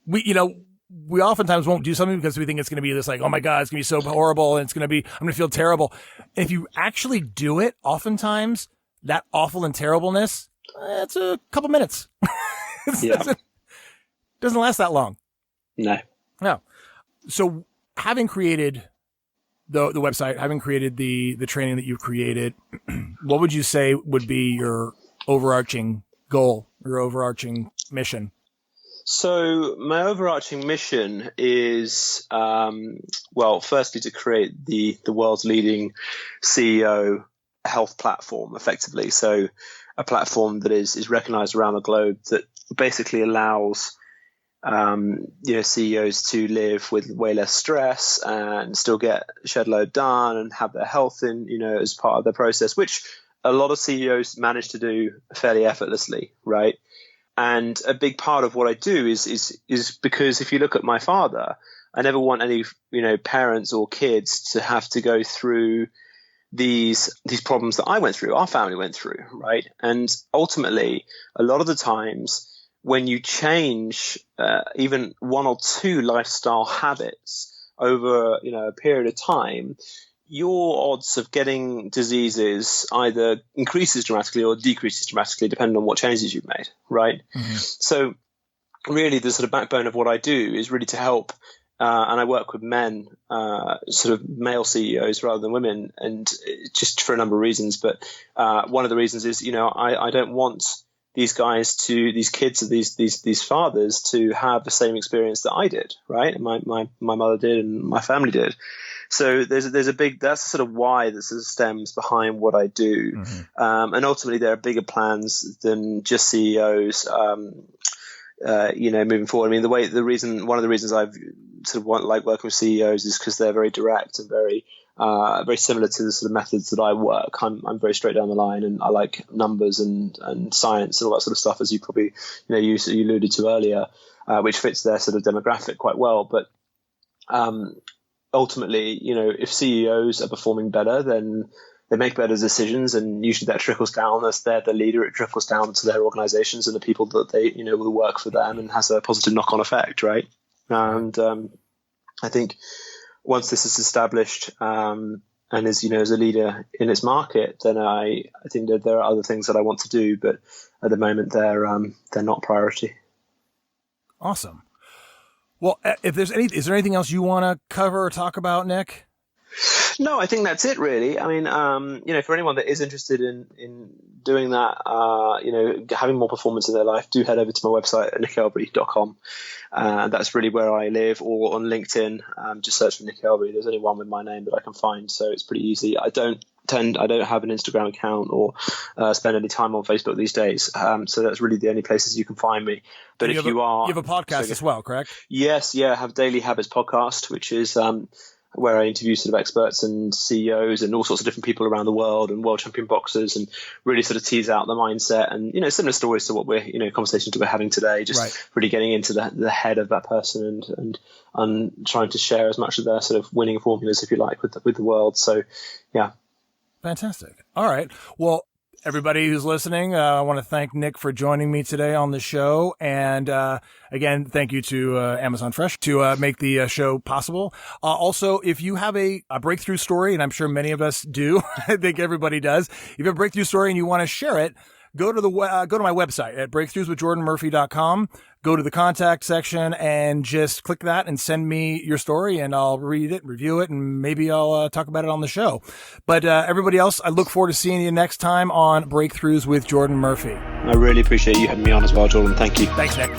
We oftentimes won't do something because we think it's going to be this, like, oh my God, it's going to be so horrible, and I'm going to feel terrible. And if you actually do it, oftentimes that awful and terribleness, it's a couple minutes. It doesn't last that long. No. So having created the website, having created the training that you've created, what would you say would be your overarching goal, your overarching mission? So my overarching mission is, firstly to create the world's leading CEO health platform, effectively. So a platform that is recognized around the globe that basically allows CEOs to live with way less stress and still get shed load done and have their health in, as part of the process, which a lot of CEOs manage to do fairly effortlessly, right? And a big part of what I do is because if you look at my father, I never want any, parents or kids to have to go through these problems that I went through, our family went through, right? And ultimately, a lot of the times when you change even one or two lifestyle habits over, a period of time, your odds of getting diseases either increases dramatically or decreases dramatically, depending on what changes you've made, right? Mm-hmm. So really the sort of backbone of what I do is really to help, and I work with men, sort of male CEOs rather than women, and just for a number of reasons. But one of the reasons is, I don't want these kids of these fathers to have the same experience that I did, right? And my mother did and my family did. So that's sort of why this stems behind what I do. Mm-hmm. And ultimately there are bigger plans than just CEOs, moving forward. I mean, one of the reasons I've sort of like working with CEOs is because they're very direct and very similar to the sort of methods that I work. I'm very straight down the line, and I like numbers and science and all that sort of stuff, as you probably, you alluded to earlier, which fits their sort of demographic quite well. But ultimately, if CEOs are performing better, then they make better decisions, and usually that trickles down. As they're the leader, it trickles down to their organizations and the people that they, will work for them, and has a positive knock-on effect, right? And I think once this is established and is, as a leader in its market, then I think that there are other things that I want to do, but at the moment they're not priority. Awesome. Well, is there anything else you want to cover or talk about, Nick? No, I think that's it, really. I mean, for anyone that is interested in doing that, having more performance in their life, do head over to my website at nickelvery.com. That's really where I live, or on LinkedIn, just search for Nick Elvery. There's only one with my name that I can find, so it's pretty easy. I don't have an Instagram account or spend any time on Facebook these days. So that's really the only places you can find me. But you have a podcast as well, correct? Yes. Yeah. I have Daily Habits podcast, which is, where I interview sort of experts and CEOs and all sorts of different people around the world and world champion boxers, and really sort of tease out the mindset and, similar stories to what we're, conversations that we're having today, just really getting into the head of that person and trying to share as much of their sort of winning formulas, if you like, with the world. So, yeah. Fantastic. All right. Well, everybody who's listening, I want to thank Nick for joining me today on the show. And again, thank you to Amazon Fresh to make the show possible. Also, if you have a breakthrough story, and I'm sure many of us do, I think everybody does. If you have a breakthrough story and you want to share it, go to my website at breakthroughswithjordanmurphy.com. Go to the contact section and just click that and send me your story, and I'll read it, review it, and maybe I'll talk about it on the show. But everybody else, I look forward to seeing you next time on Breakthroughs with Jordan Murphy. I really appreciate you having me on as well, Jordan. Thank you. Thanks, Nick.